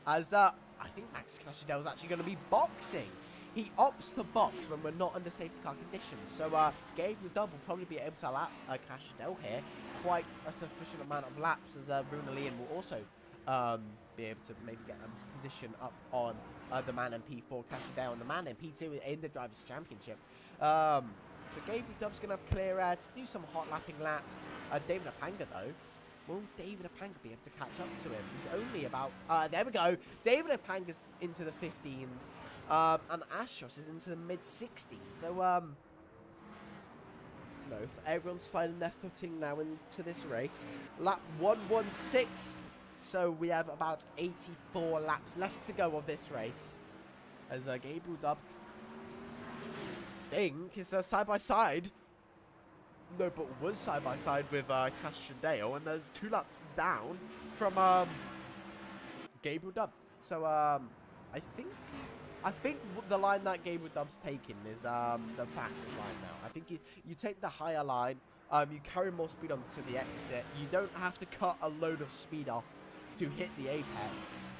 As I think Max Castrodale is actually going to be boxing. He opts to box when we're not under safety car conditions. So Gabriel Dub will probably be able to lap Castrodale here quite a sufficient amount of laps, as Runa Leon will also be able to maybe get a position up on the man in P4, Castrodale, and the man in P2 in the Drivers' Championship. So Gabriel Dub's going to have clear air to do some hot lapping laps. David Apanga, though, will David Apanga be able to catch up to him? He's only about, there we go. David Apanga's into the 15s, and Astros is into the mid-16s. So, no, everyone's finding their footing now into this race. Lap 116. So we have about 84 laps left to go of this race. As Gabriel Dub, I think, is side-by-side. No, but was side-by-side with Castrodale, and there's 2 laps down from Gabriel Dub. So I think the line that Gabriel Dub's taking is the fastest line now. I think you take the higher line, you carry more speed onto the exit. You don't have to cut a load of speed off to hit the apex.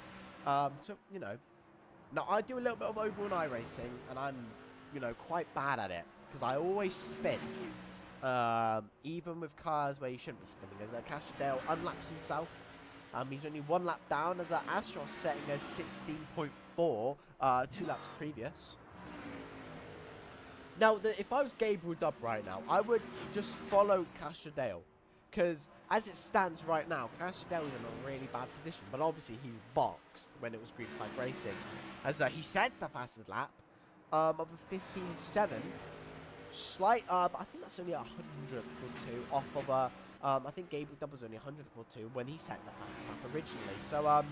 So, you know, now I do a little bit of over and eye racing, and I'm, you know, quite bad at it because I always spin, even with cars where you shouldn't be spinning. As Castrodale unlaps himself, he's only 1 lap down, as Astros setting a 16.4, 2 laps previous. Now, if I was Gabriel Dub right now, I would just follow Castrodale, because as it stands right now, Castrodale is in a really bad position, but obviously he's boxed when it was green flag racing, as he sets the fastest lap of a 15.7. Slight, I think that's only 100 or 2 off of I think Gabriel Dub was only 100 or 2 when he set the fastest lap originally. So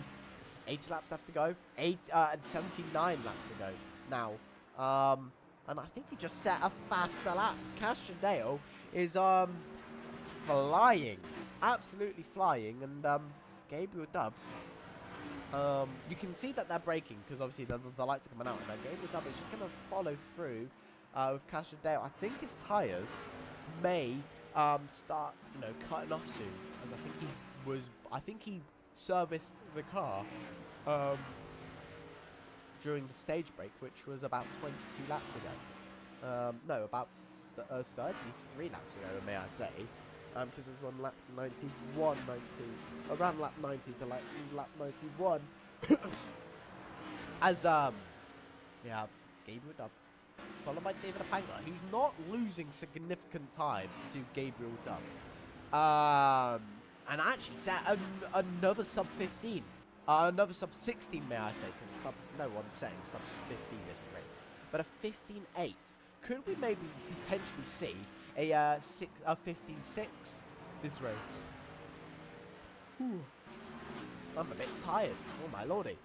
80 laps left to go, and 79 laps to go now. And I think he just set a faster lap. Castrodale is flying, absolutely flying, and Gabriel Dub, you can see that they're braking because obviously the lights are coming out, and Gabriel Dub is just going to follow through with Castrodale. I think his tyres may start, you know, cutting off soon, as I think he serviced the car during the stage break, which was about 22 laps ago. No, about 33 laps ago, may I say. Because it was on lap 91, 90, around lap 90 to like lap 91. As we have Gabriel Dub, followed by David Apanga, who's not losing significant time to Gabriel Dub. And actually set another sub 15, another sub 16, may I say, because no one's setting sub 15 this race, but a 15.8. Could we maybe potentially see a 15.6 this race? Whew. I'm a bit tired. Oh my lordy.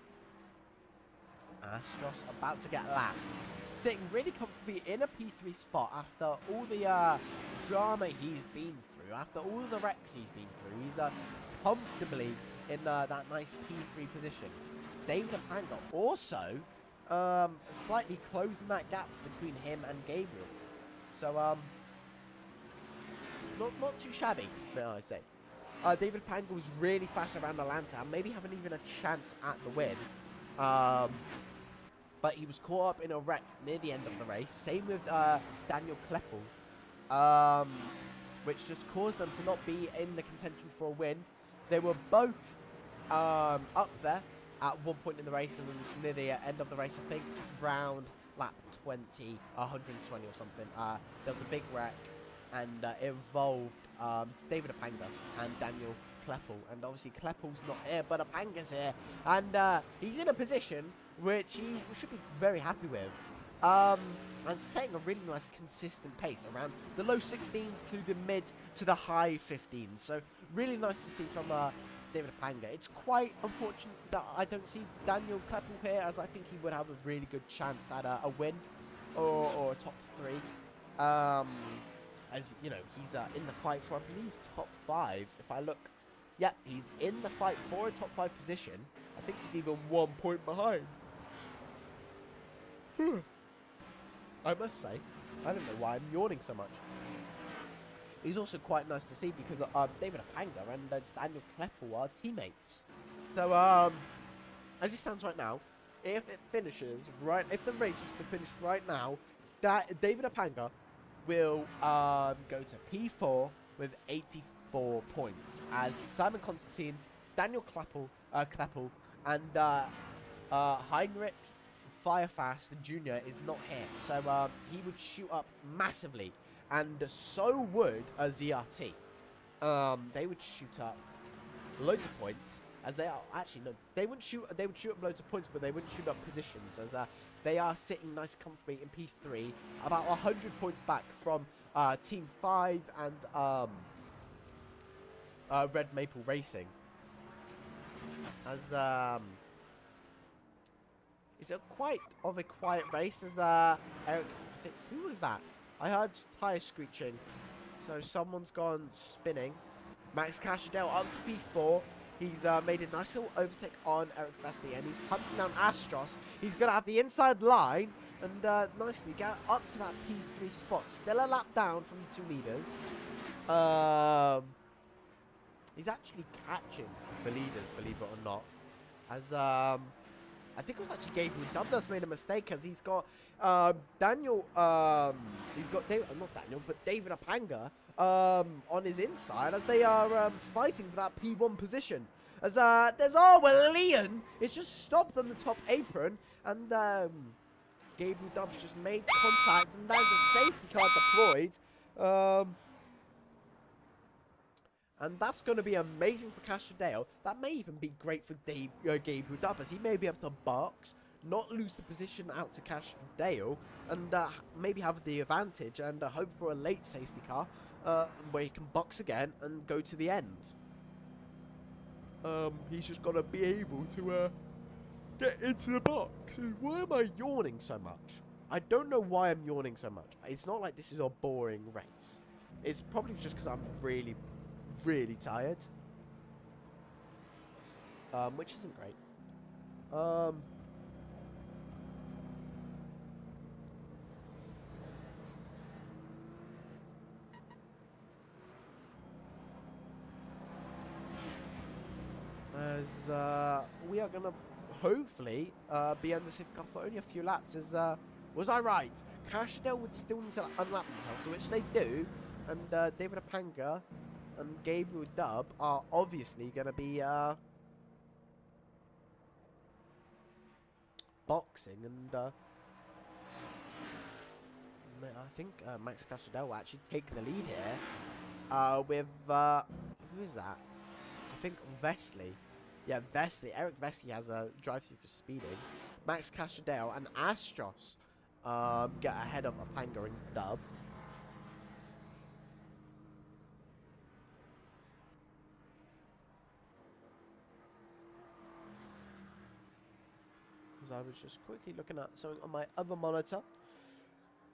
Astros about to get lapped. Sitting really comfortably in a P3 spot after all the drama he's been through, after all the wrecks he's been through. He's comfortably in that nice P3 position. David Apanga also slightly closing that gap between him and Gabriel. So not too shabby, may I say. David Apanga was really fast around Atlanta, maybe having even a chance at the win. But he was caught up in a wreck near the end of the race. Same with Daniel Kleppel, which just caused them to not be in the contention for a win. They were both up there at one point in the race, and then near the end of the race, I think, round lap 20, 120 or something. There was a big wreck, and it involved David Apanga and Daniel Kleppel. And obviously Kleppel's not here, but Apanga's here, and he's in a position which he should be very happy with. And setting a really nice consistent pace around the low 16s to the mid to the high 15s. So really nice to see from David Apanga. It's quite unfortunate that I don't see Daniel Kleppel here, as I think he would have a really good chance at a win or a top 3. As you know, he's in the fight for, I believe, top 5. If I look, yeah, he's in the fight for a top 5 position. I think he's even 1 point behind. I must say, I don't know why I'm yawning so much. He's also quite nice to see because David Apanga and Daniel Kleppel are teammates. So, as it stands right now, if it finishes right, if the race was to finish right now, David Apanga will go to P4 with 84 points, as Simon Constantine, Daniel Kleppel, and Heinrich Firefast Jr. is not here, so he would shoot up massively, and so would ZRT. They would shoot up loads of points, as they are actually no, they would shoot up loads of points, but they wouldn't shoot up positions, as they are sitting nice and comfortably in P3, about 100 points back from Team 5 and Red Maple Racing. As it's a quite of a quiet race, as Eric, I think, who was that? I heard tyre screeching, so someone's gone spinning. Max Cashadale up to P4. He's made a nice little overtake on Eric Vesely, and he's hunting down Astros. He's going to have the inside line and nicely get up to that P3 spot. Still a lap down from the 2 leaders. He's actually catching the leaders, believe it or not. As I think it was actually Gabriel Douglas made a mistake, as he's got Daniel, he's got not Daniel, but David Apanga on his inside, as they are fighting for that P1 position. As there's Leon is just stopped on the top apron, and Gabriel Dubs just made contact, and there's a safety car deployed. And that's going to be amazing for Castrodale. That may even be great for Gabriel Dubb, as he may be able to box, not lose the position out to Castrodale, and maybe have the advantage and hope for a late safety car where he can box again and go to the end. He's just got to be able to get into the box. Why am I yawning so much? I don't know why I'm yawning so much. It's not like this is a boring race. It's probably just because I'm really tired, which isn't great. We are gonna hopefully be under safety car for only a few laps. Was I right? Cashadale would still need to unlap themselves, which they do, and David Apanga and Gabriel Dub are obviously going to be boxing, and I think Max Cashadale will actually take the lead here with who is that? I think Vesely. Yeah, Vesely. Eric Vesely has a drive-through for speeding. Max Cashadale and Astros get ahead of Apanga and Dub. As I was just quickly looking at something on my other monitor.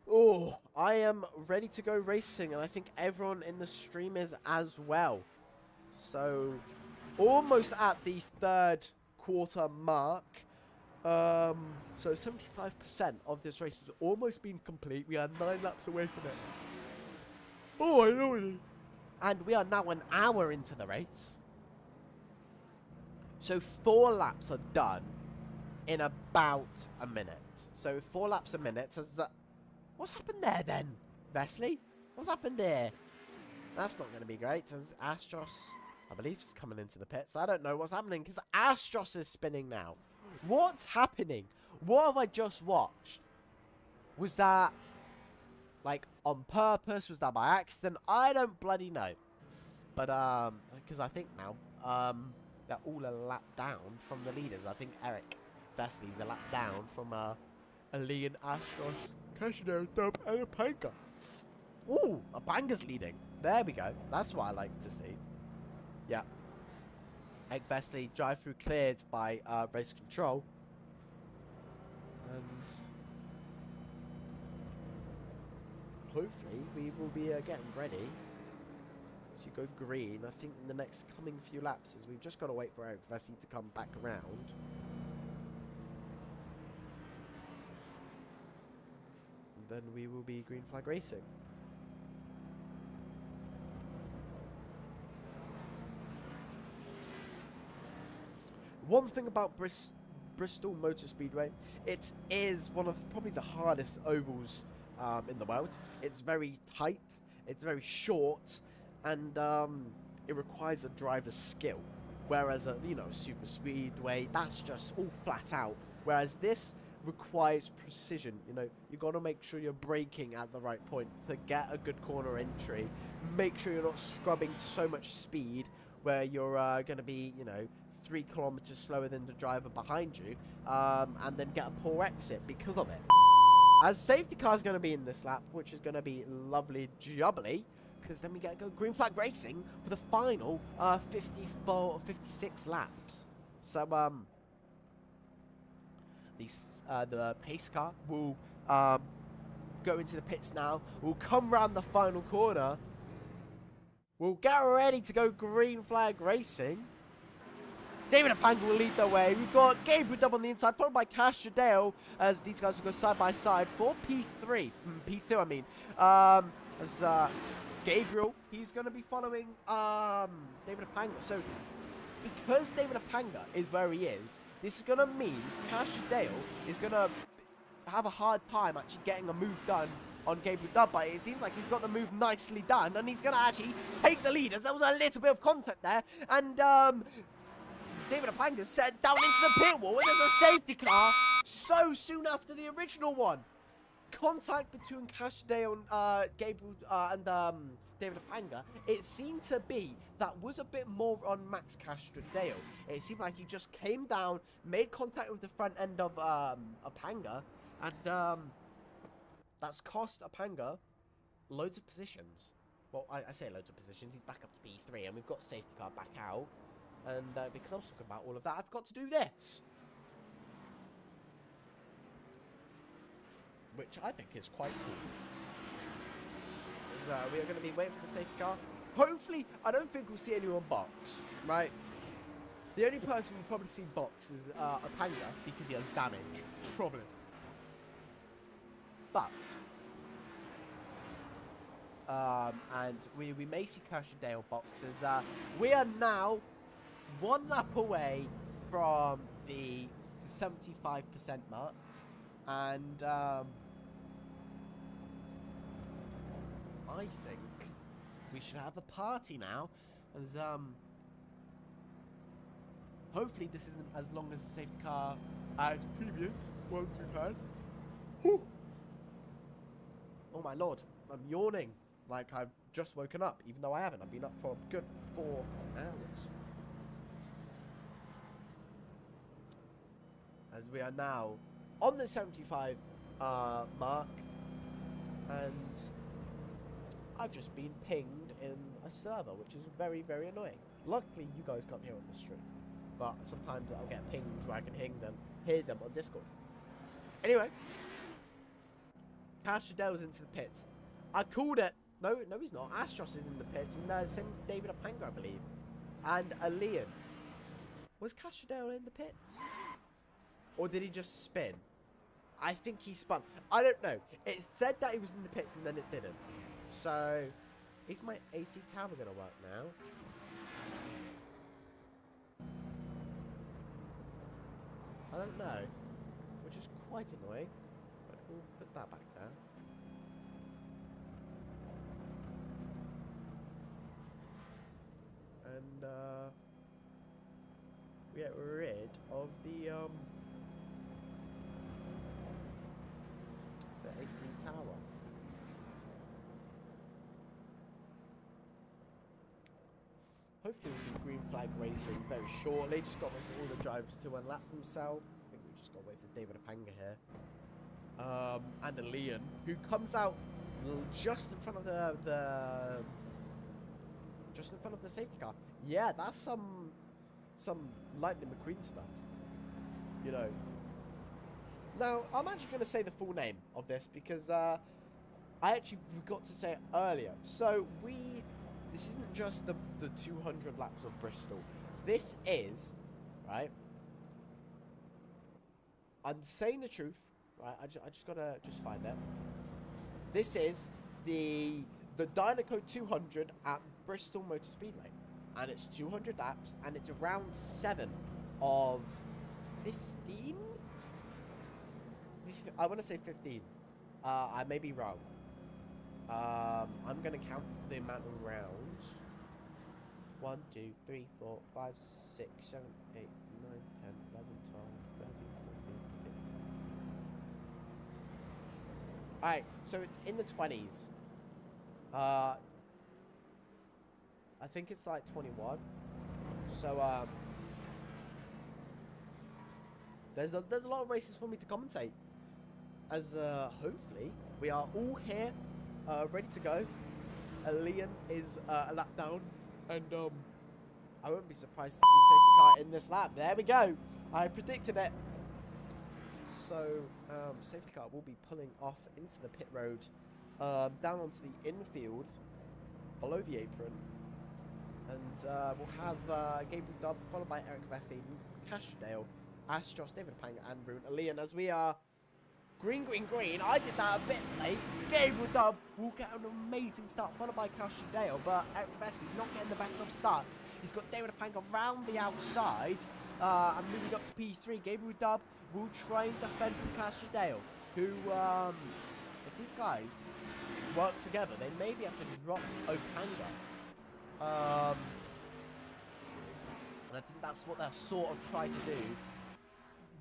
Oh, I am ready to go racing, and I think everyone in the stream is as well. So, almost at the third quarter mark. So 75% of this race has almost been complete. We are 9 laps away from it. Oh, I know it. And we are now an hour into the race. So 4 laps are done in about a minute. So 4 laps a minute. What's happened there then, Vesely? What's happened there? That's not going to be great. As Astros, I believe, is coming into the pits. I don't know what's happening because Astros is spinning now. What's happening? What have I just watched? Was that like on purpose? Was that by accident? I don't bloody know. But because I think now they're all a lap down from the leaders. I think Eric Vesely's a lap down from Ali and Astros, Cashadale, Dub, and Apanga. Ooh, Apanga's leading. There we go. That's what I like to see. Yeah. Egg Vesely drive-through cleared by race control. And hopefully we will be getting ready to go green. I think in the next coming few laps, as we've just got to wait for Eric Vesely to come back around. And then we will be green flag racing. One thing about Bristol Motor Speedway, it is one of probably the hardest ovals in the world. It's very tight, it's very short, and it requires a driver's skill. Whereas a super speedway, that's just all flat out. Whereas this requires precision. You got to make sure you're braking at the right point to get a good corner entry. Make sure you're not scrubbing so much speed where you're going to be 3 kilometers slower than the driver behind you, and then get a poor exit because of it. As safety car is going to be in this lap, which is going to be lovely jubbly, because then we get to go green flag racing for the final 54 or 56 laps. So the pace car will go into the pits now. We'll come round the final corner. We'll get ready to go green flag racing. David Apanga will lead the way. We've got Gabriel Dub on the inside, followed by Cashadale, as these guys will go side by side for P2, I mean. As Gabriel, he's going to be following David Apanga. So, because David Apanga is where he is, this is going to mean Cashadale is going to have a hard time actually getting a move done on Gabriel Dub, but it seems like he's got the move nicely done, and he's going to actually take the lead, as there was a little bit of contact there, and David Apanga set down into the pit wall, and there's a safety car so soon after the original one. Contact between Cashadale and Gabriel and David Apanga, it seemed to be that was a bit more on Max Cashadale. It seemed like he just came down, made contact with the front end of Apanga, and that's cost Apanga loads of positions. Well, I say loads of positions. He's back up to B3, and we've got safety car back out. And because I was talking about all of that, I've got to do this. Which I think is quite cool. So we are going to be waiting for the safety car. Hopefully, I don't think we'll see anyone box, right? The only person we'll probably see box is Apanga, because he has damage. Probably. But and we may see Cashadale box, as we are now 1 lap away from the the 75% mark. And I think we should have a party now, as hopefully this isn't as long as a safety car as previous ones we've had. Whew. Oh my lord, I'm yawning like I've just woken up, even though I haven't. I've been up for a good 4 hours. As we are now on the 75 mark, and I've just been pinged in a server, which is very, very annoying. Luckily, you guys can't hear on the stream, but sometimes I'll get pings where I can hear them on Discord. Anyway, Castrodale's into the pits. I called it. No, he's not. Astros is in the pits, and same with David Apanga, I believe, and Alian. Was Castrodale in the pits, or did he just spin? I think he spun. I don't know. It said that he was in the pits, and then it didn't. So, is my AC tower going to work now? I don't know. Which is quite annoying. But we'll put that back there. And, we get rid of the AC tower. Hopefully we'll do green flag racing very shortly. Just got to wait for all the drivers to unlap themselves. I think we just got to wait for David Apanga here. And a Leon, who comes out just in front of the safety car. Yeah, that's some Lightning McQueen stuff. You know. Now, I'm actually going to say the full name of this because I actually forgot to say it earlier. So this isn't just the 200 laps of Bristol. This is, right? I'm saying the truth, right? I just gotta find it. This is the Dynaco 200 at Bristol Motor Speedway, and it's 200 laps, and it's round 7 of 15. I want to say 15. I may be wrong. I'm going to count the amount of rounds. 1, 2, 3, 4, 5, 6, 7, 8, 9, 10, 11, 12, 13, 14, 15, 16. Alright, so it's in the 20s. I think it's like 21. So, there's a lot of races for me to commentate. As, hopefully, we are all here. Ready to go. Liam is a lap down, and I won't be surprised to see safety car in this lap. There we go. I predicted it. So safety car will be pulling off into the pit road, down onto the infield, below the apron, and we'll have Gabriel Dubb followed by Eric Vesti, Castrodale, Astros, David Apanga, and Rune Alian. As we are green, green, green. I did that a bit late. Gabriel Dubb will get an amazing start, followed by Castrodale, but Eric Vesti not getting the best of starts. He's got David Apanga around the outside, and moving up to P3. Gabriel Dubb will try and defend from Castrodale, who, if these guys work together, they may be able to drop Opanga. And I think that's what they're sort of trying to do.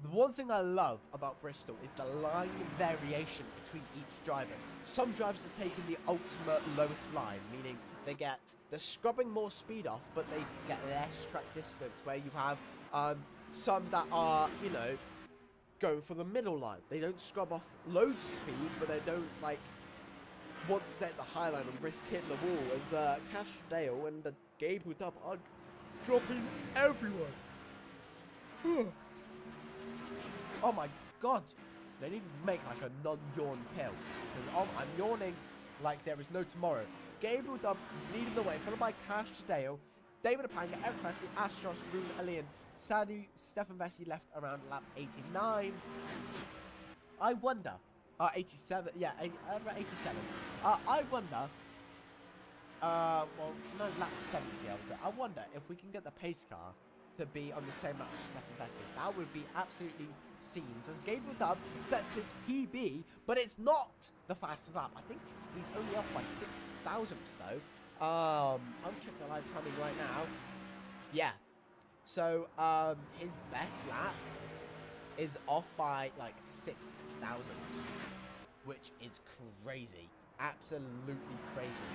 The one thing I love about Bristol is the line variation between each driver. Some drivers are taking the ultimate lowest line, meaning they're scrubbing more speed off, but they get less track distance, where you have some that are, you know, going for the middle line. They don't scrub off loads of speed, but they don't, like, want to take the high line and risk hitting the wall, as Castrodale and Gabriel Dubb are dropping everyone. Oh my god, they need to make like a non-yawn pill, because I'm yawning like there is no tomorrow. Gabriel Dubb is leading the way, followed by Castrodale, David Apanga, Eric Vesti, Astros, Rune Alian, Sadu, Stefan Vesti left around lap 89. I wonder, 87, yeah, 87. I wonder, well, no, lap 70, I would say. I wonder if we can get the pace car to be on the same lap as Stefan Vesely. That would be absolutely scenes as Gabriel Dub sets his PB, but it's not the fastest lap. I think he's only off by 6 thousandths though. I'm checking the live timing right now. Yeah. So his best lap is off by like 6 thousandths, which is crazy. Absolutely crazy.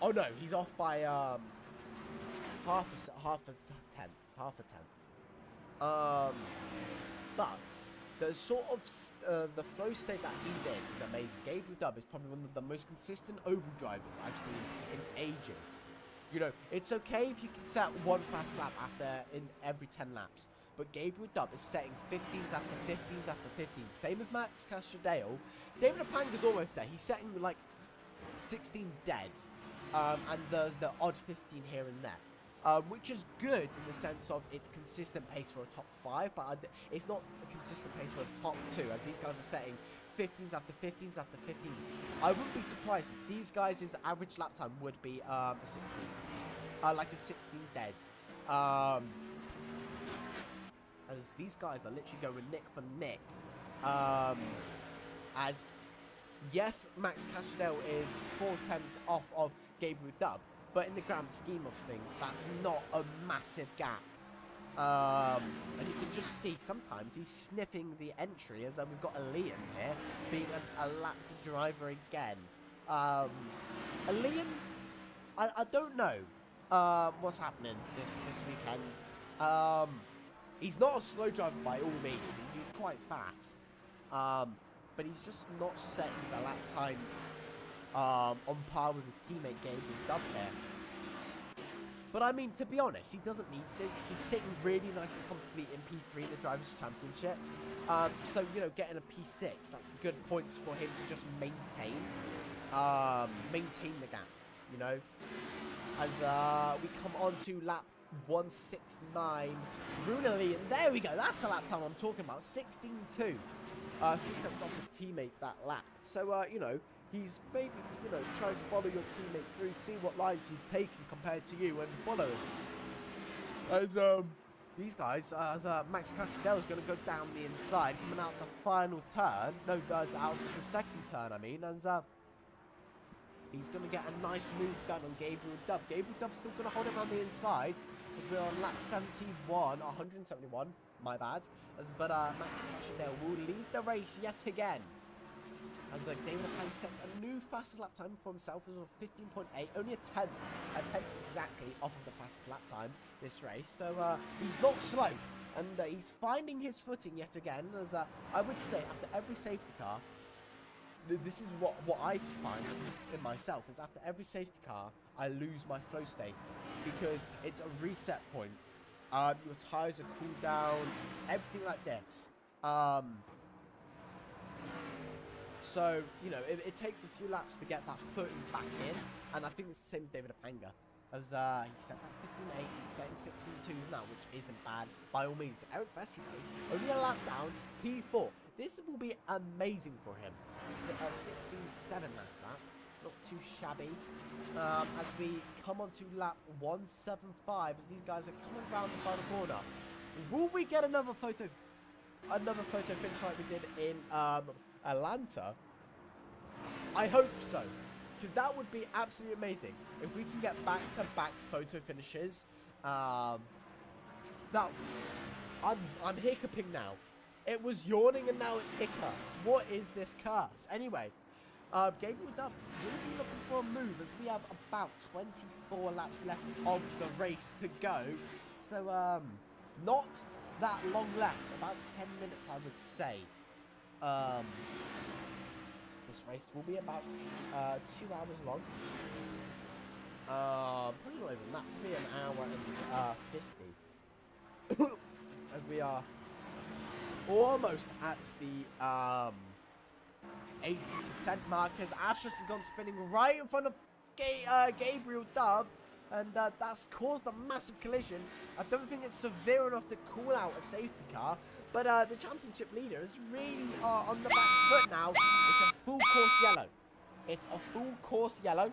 Oh no, he's off by half a tenth. But the sort of the flow state that he's in is amazing. Gabriel Dub is probably one of the most consistent oval drivers I've seen in ages. You know, it's okay if you can set one fast lap in every 10 laps. But Gabriel Dub is setting 15s after 15s after 15s. Same with Max Castrodale. David Apanga's almost there. He's setting like 16 dead. And the odd 15 here and there. Which is good in the sense of it's consistent pace for a top 5. But it's not a consistent pace for a top 2. As these guys are setting 15s after 15s after 15s. I wouldn't be surprised if these guys' average lap time would be a 16. Like a 16 dead. As these guys are literally going nick for nick. As, yes, Max Castrodale is 4 attempts off of Gabriel Dub, but in the grand scheme of things, that's not a massive gap. And you can just see sometimes he's sniffing the entry, as we've got Alian here, being a lapped driver again. Alian, I don't know what's happening this weekend. He's not a slow driver by all means. He's quite fast. But he's just not setting the lap times on par with his teammate Gabriel Dub here. But I mean, to be honest, he doesn't need to. He's sitting really nice and comfortably in P3 in the Drivers' Championship. So, you know, getting a P6, that's good points for him to just maintain the gap, you know. As we come on to lap 169. Brunelli, and there we go. That's the lap time I'm talking about. 16-2. 3 attempts off his teammate that lap. So, you know, he's maybe, you know, trying to follow your teammate through, see what lines he's taking compared to you and follow him. As, these guys, as Max Castrodale is going to go down the inside, coming out the final turn. No, out the second turn, I mean. As, he's going to get a nice move done on Gabriel Dub. Gabriel Dub's still going to hold him on the inside as we're on lap 171, my bad. But Max Castrodale will lead the race yet again. As David Apang sets a new fastest lap time for himself as well, 15.8, only a tenth exactly off of the fastest lap time this race. So he's not slow, and he's finding his footing yet again. As I would say, after every safety car, this is what I find in myself, is after every safety car, I lose my flow state, because it's a reset point. Your tires are cooled down, everything like this. So, you know, it takes a few laps to get that footing back in, and I think it's the same with David Apanga. As he set that 15.8, he's setting 16.2s now, which isn't bad by all means. Eric Vesey, though, only a lap down, P4. This will be amazing for him. 16.7 last lap, not too shabby. As we come on to lap 175, as these guys are coming around the final corner. Will we get another photo finish like we did in Atlanta? I hope so, because that would be absolutely amazing if we can get back-to-back photo finishes. I'm hiccuping now. It was yawning and now it's hiccups. What is this curse? Anyway, Gabriel Dub will be looking for a move as we have about 24 laps left of the race to go. So, not that long left. About 10 minutes, I would say. This race will be about 2 hours long. Probably not even that. Probably an hour and 50. As we are almost at the 80% mark, as Astros has gone spinning right in front of Gabriel Dub. and that's caused a massive collision. I don't think it's severe enough to call out a safety car, but the championship leader is really on the back foot now. It's a full course yellow. It's a full course yellow.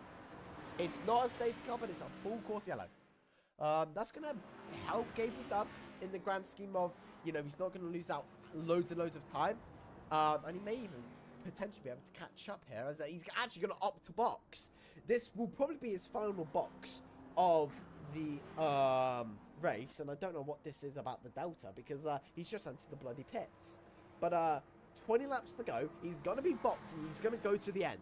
It's not a safety car, but it's a full course yellow. That's going to help Gabriel Dub in the grand scheme of, you know, he's not going to lose out loads and loads of time. And he may even potentially be able to catch up here, as he's actually going to opt to box. This will probably be his final box of the race, and I don't know what this is about the Delta, because he's just entered the bloody pits. But 20 laps to go. He's going to be boxing. He's going to go to the end.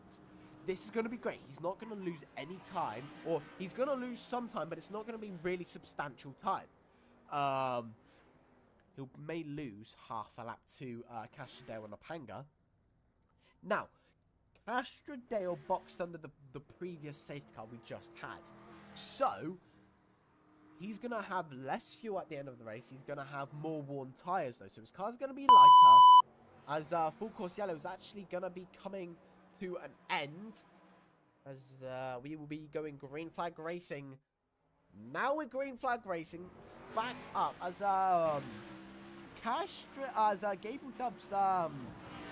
This is going to be great. He's not going to lose any time, or he's going to lose some time, but it's not going to be really substantial time. He may lose half a lap to Castrodale and Opanga. Now, Castrodale boxed under the previous safety car we just had. So, he's going to have less fuel at the end of the race. He's going to have more worn tyres, though. So, his car's going to be lighter, as full course yellow is actually going to be coming to an end, as we will be going green flag racing. Now we're green flag racing back up as Gabriel Dub's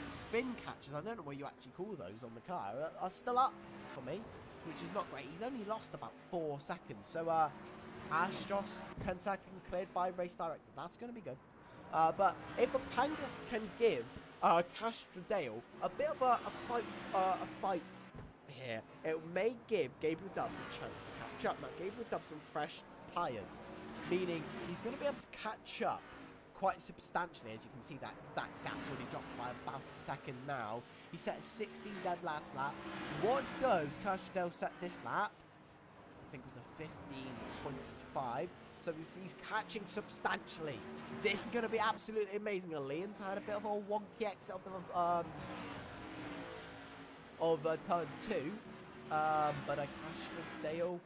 spin catches, I don't know what you actually call those on the car, are still up for me, which is not great. He's only lost about 4 seconds. So Astros 10 seconds cleared by race director. That's going to be good. But if Opanga can give Castrodale a bit of a fight here, it may give Gabriel Dub a chance to catch up. Now, Gabriel Dub's on fresh tyres, meaning he's going to be able to catch up quite substantially. As you can see, that gap's already dropped by about a second now. He set 16 dead last lap. What does Castrodale set this lap? I think it was a 15.5. So he's catching substantially. This is going to be absolutely amazing. Leon's had a bit of a wonky exit of turn 2. But Castrodale,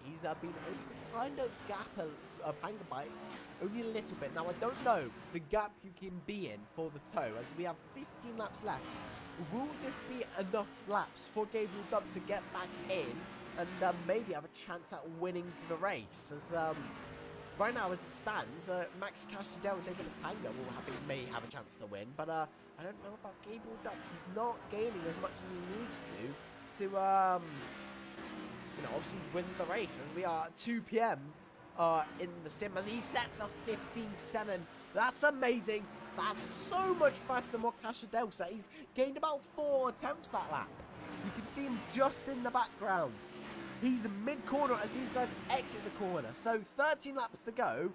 he's been able to kind of gap a Opanga bike only a little bit. Now, I don't know the gap you can be in for the toe, as we have 15 laps left. Will this be enough laps for Gabriel Dub to get back in and maybe have a chance at winning the race? As right now, as it stands, Max Castrodale and David Opanga may have a chance to win, but I don't know about Gabriel Dub. He's not gaining as much as he needs to you know, obviously win the race. And we are at 2 p.m. In the sim, as he sets a 15.7. That's amazing. That's so much faster than what Castrodale set. He's gained about 4 attempts that lap. You can see him just in the background. He's mid-corner as these guys exit the corner. So 13 laps to go.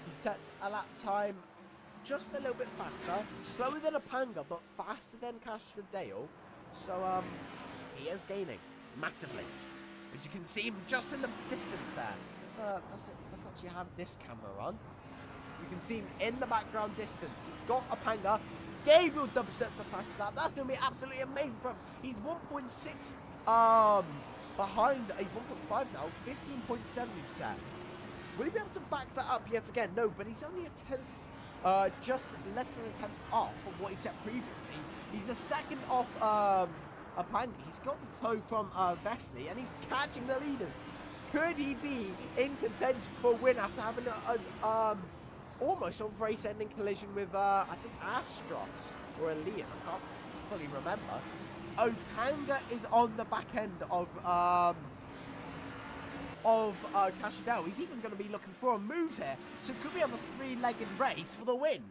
He sets a lap time just a little bit faster. Slower than Opanga, but faster than Castrodale. So he is gaining massively. As you can see him just in the distance there. Let's actually have this camera on. You can see him in the background distance. You've got Opanga. Gabriel Dub sets the fastest lap. That's going to be absolutely amazing for him. He's 1.6 behind. He's 1.5 now. 15.7 he set. Will he be able to back that up yet again? No, but he's only a 10th, just less than a 10th off of what he set previously. He's a second off Opanga. He's got the toe from Vesely, and he's catching the leaders. Could he be in contention for a win after having a almost a race-ending collision with I think Astros or a Liam? I can't fully remember. Opanga is on the back end of Castrodale. He's even going to be looking for a move here. So could we have a 3-legged race for the win?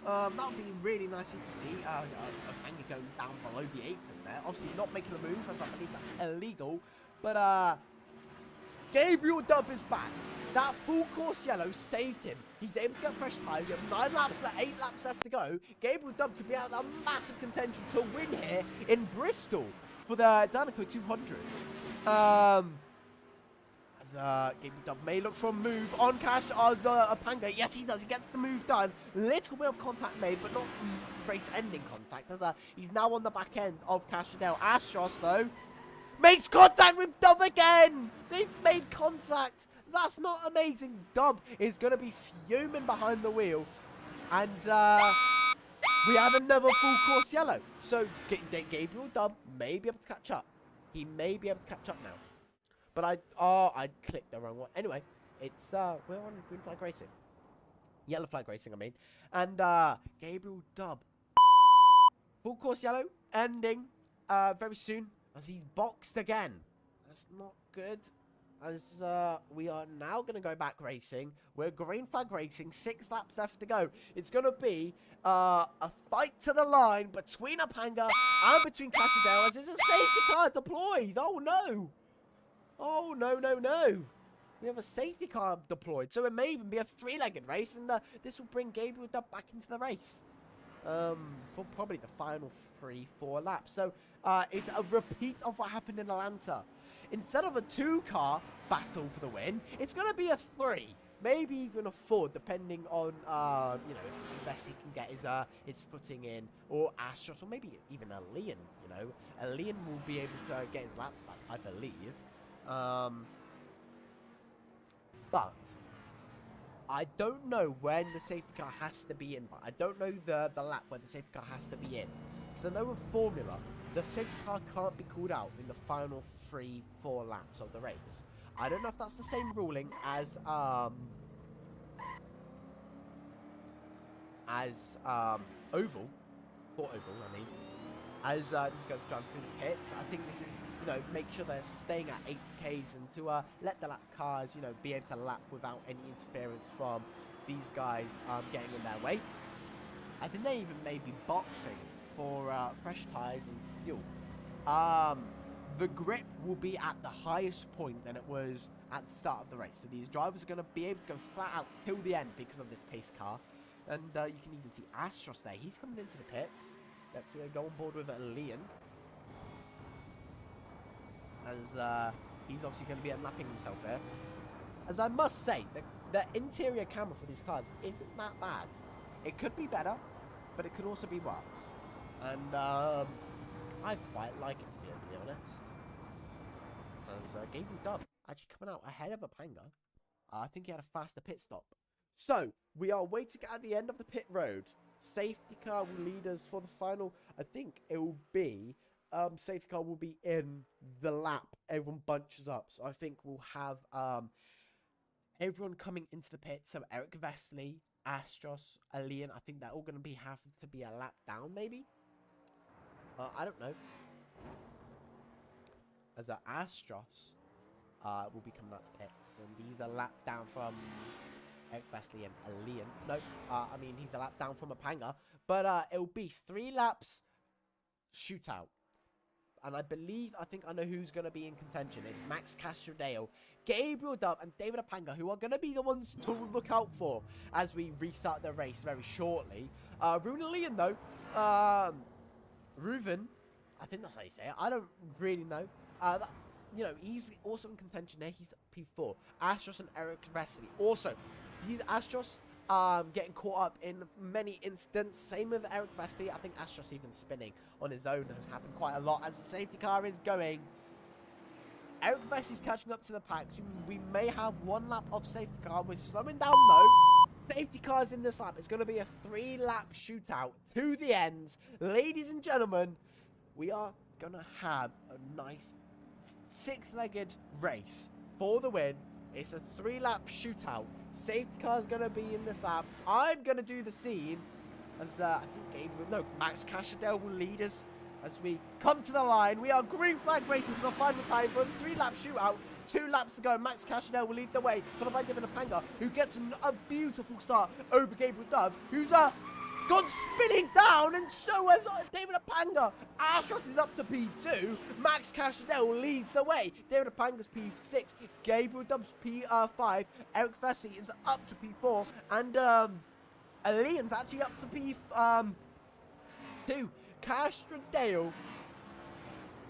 That would be really nice to see. Opanga going down below the apron there. Obviously not making a move, as I believe that's illegal. But Gabriel Dub is back. That full course yellow saved him. He's able to get fresh tyres. You have 9 laps left, 8 laps left to go. Gabriel Dub could be out of massive contention to win here in Bristol for the Danico 200. Gabriel Dub may look for a move on Opanga. Yes, he does. He gets the move done. Little bit of contact made, but not race-ending contact. As he's now on the back end of Castrodale. Astros, though, makes contact with Dub again. They've made contact. That's not amazing. Dub is going to be fuming behind the wheel. And we have another full course yellow. So Gabriel Dub may be able to catch up. He may be able to catch up now. But I clicked the wrong one. Anyway, it's, we're on green flag racing. Yellow flag racing, I mean. And, Gabriel Dub. Full course yellow, ending, very soon, as he's boxed again. That's not good. As, we are now going to go back racing. We're green flag racing, 6 laps left to go. It's going to be, a fight to the line between Apanga and between Castrodale, as there's a safety car deployed. Oh, no. Oh, no, no, no. We have a safety car deployed, so it may even be a 3-legged race, and this will bring Gabriel Dub back into the race for probably the final 3-4 laps. So it's a repeat of what happened in Atlanta. Instead of a 2-car battle for the win, it's going to be a 3, maybe even a 4, depending on you know, if Vessi can get his footing in, or Astros, or maybe even Elian. You know, Elian will be able to get his laps back, I believe. But I don't know when the safety car has to be in. But I don't know the lap where the safety car has to be in. Because I know with Formula, the safety car can't be called out in the final 3-4 laps of the race. I don't know if that's the same ruling as Oval, for Oval, I mean. As these guys are driving through the pits, I think this is, you know, make sure they're staying at 80Ks and to let the lap cars, you know, be able to lap without any interference from these guys getting in their way. I think they even may be boxing for fresh tyres and fuel. The grip will be at the highest point than it was at the start of the race. So these drivers are going to be able to go flat out till the end because of this pace car. And you can even see Astros there. He's coming into the pits. Let's go on board with Leon. As he's obviously going to be unlapping himself here. As I must say, the interior camera for these cars isn't that bad. It could be better, but it could also be worse. And I quite like it, to be really honest. As Gabriel Dub actually coming out ahead of Apanga. I think he had a faster pit stop. So, we are waiting at the end of the pit road. Safety car will lead us for the final. I think it will be, safety car will be in the lap. Everyone bunches up. So, I think we'll have everyone coming into the pit. So, Eric Vesely, Astros, Elian. I think they're all going to have to be a lap down, maybe. I don't know. As Astros will be coming out the pits. And these are lap down from Eric Vesely and Elian. No, I mean, he's a lap down from Apanga. But it'll be 3 laps shootout. And I think I know who's going to be in contention. It's Max Castrodale, Gabriel Dub, and David Apanga, who are going to be the ones to look out for as we restart the race very shortly. Reuven and Leon, though. Reuven, I think that's how you say it. I don't really know. You know, he's also in contention there. He's P4. Astros and Eric Vesely. Also, these Astros getting caught up in many incidents. Same with Eric Vesely. I think Astros even spinning on his own has happened quite a lot as the safety car is going. Eric Vesely's catching up to the pack. So we may have 1 lap of safety car. We're slowing down though. Safety cars in this lap. It's going to be a 3-lap shootout to the end. Ladies and gentlemen, we are going to have a nice 6-legged race for the win. It's a 3-lap shootout. Safety car is going to be in this lap. I'm going to do the scene as I think Max Castrodale will lead us as we come to the line. We are green flag racing for the final time for a 3-lap shootout. 2 laps to go. Max Castrodale will lead the way for the by David Apanga, who gets a beautiful start over Gabriel Dub, who's gone spinning down, and so has David Apanga. Astros is up to P2. Max Castrodale leads the way. David Apanga's P6. Gabriel Dub's P5. Eric Vesely is up to P4. And Elian's actually up to P2. Castrodale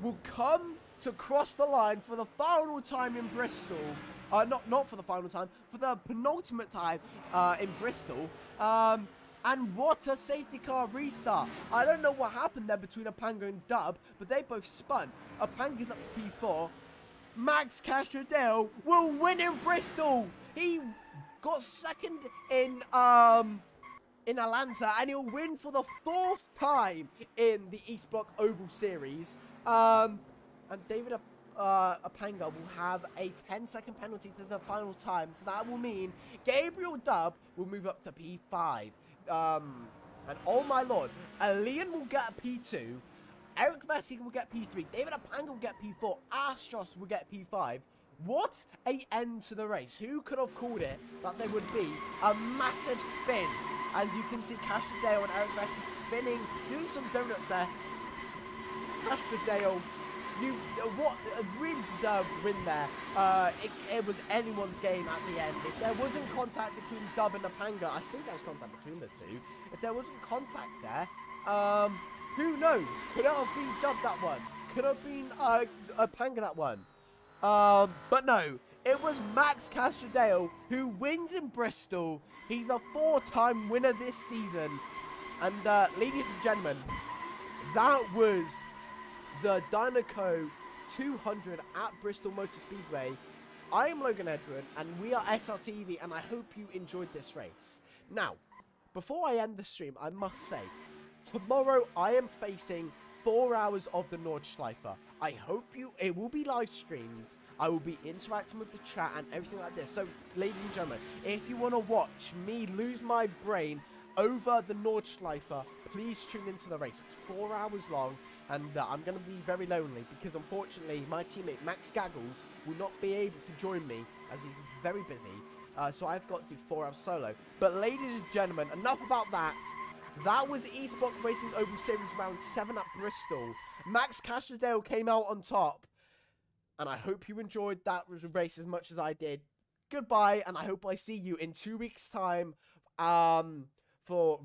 will come to cross the line for the final time in Bristol. Not for the final time, for the penultimate time in Bristol. And what a safety car restart. I don't know what happened there between Apanga and Dub, but they both spun. Apanga's up to P4. Max Castrodale will win in Bristol. He got second in Atlanta, and he'll win for the 4th time in the East Block Oval Series. And and David Apanga will have a 10-second penalty to the final time. So that will mean Gabriel Dub will move up to P5. And oh my lord, Alian will get a P2. Eric Vessi will get P3. David Apanga will get P4. Astros will get P5. What a end to the race. Who could have called it that there would be a massive spin? As you can see, Castrodale and Eric Vessi spinning, doing some donuts there. Castrodale, what a really deserved win there. It was anyone's game at the end. If there wasn't contact between Dub and Apanga, I think there was contact between the two. If there wasn't contact there, who knows? Could it have been Dub that one? Could have been Apanga that one? But no, it was Max Castrodale who wins in Bristol. He's a 4-time winner this season. And ladies and gentlemen, that was the Dynaco 200 at Bristol Motor Speedway. I am Logan Edwin, and we are SRTV, and I hope you enjoyed this race. Now, before I end the stream, I must say, tomorrow I am facing 4 hours of the Nordschleife. I hope it will be live streamed. I will be interacting with the chat and everything like this. So, ladies and gentlemen, if you want to watch me lose my brain over the Nordschleife, please tune into the race. It's 4 hours long, and I'm going to be very lonely because, unfortunately, my teammate Max Gaggles will not be able to join me as he's very busy. So I've got to do 4 hours solo. But, ladies and gentlemen, enough about that. That was Eastblock Racing Oval Series Round 7 at Bristol. Max Castrodale came out on top. And I hope you enjoyed that race as much as I did. Goodbye, and I hope I see you in 2 weeks' time for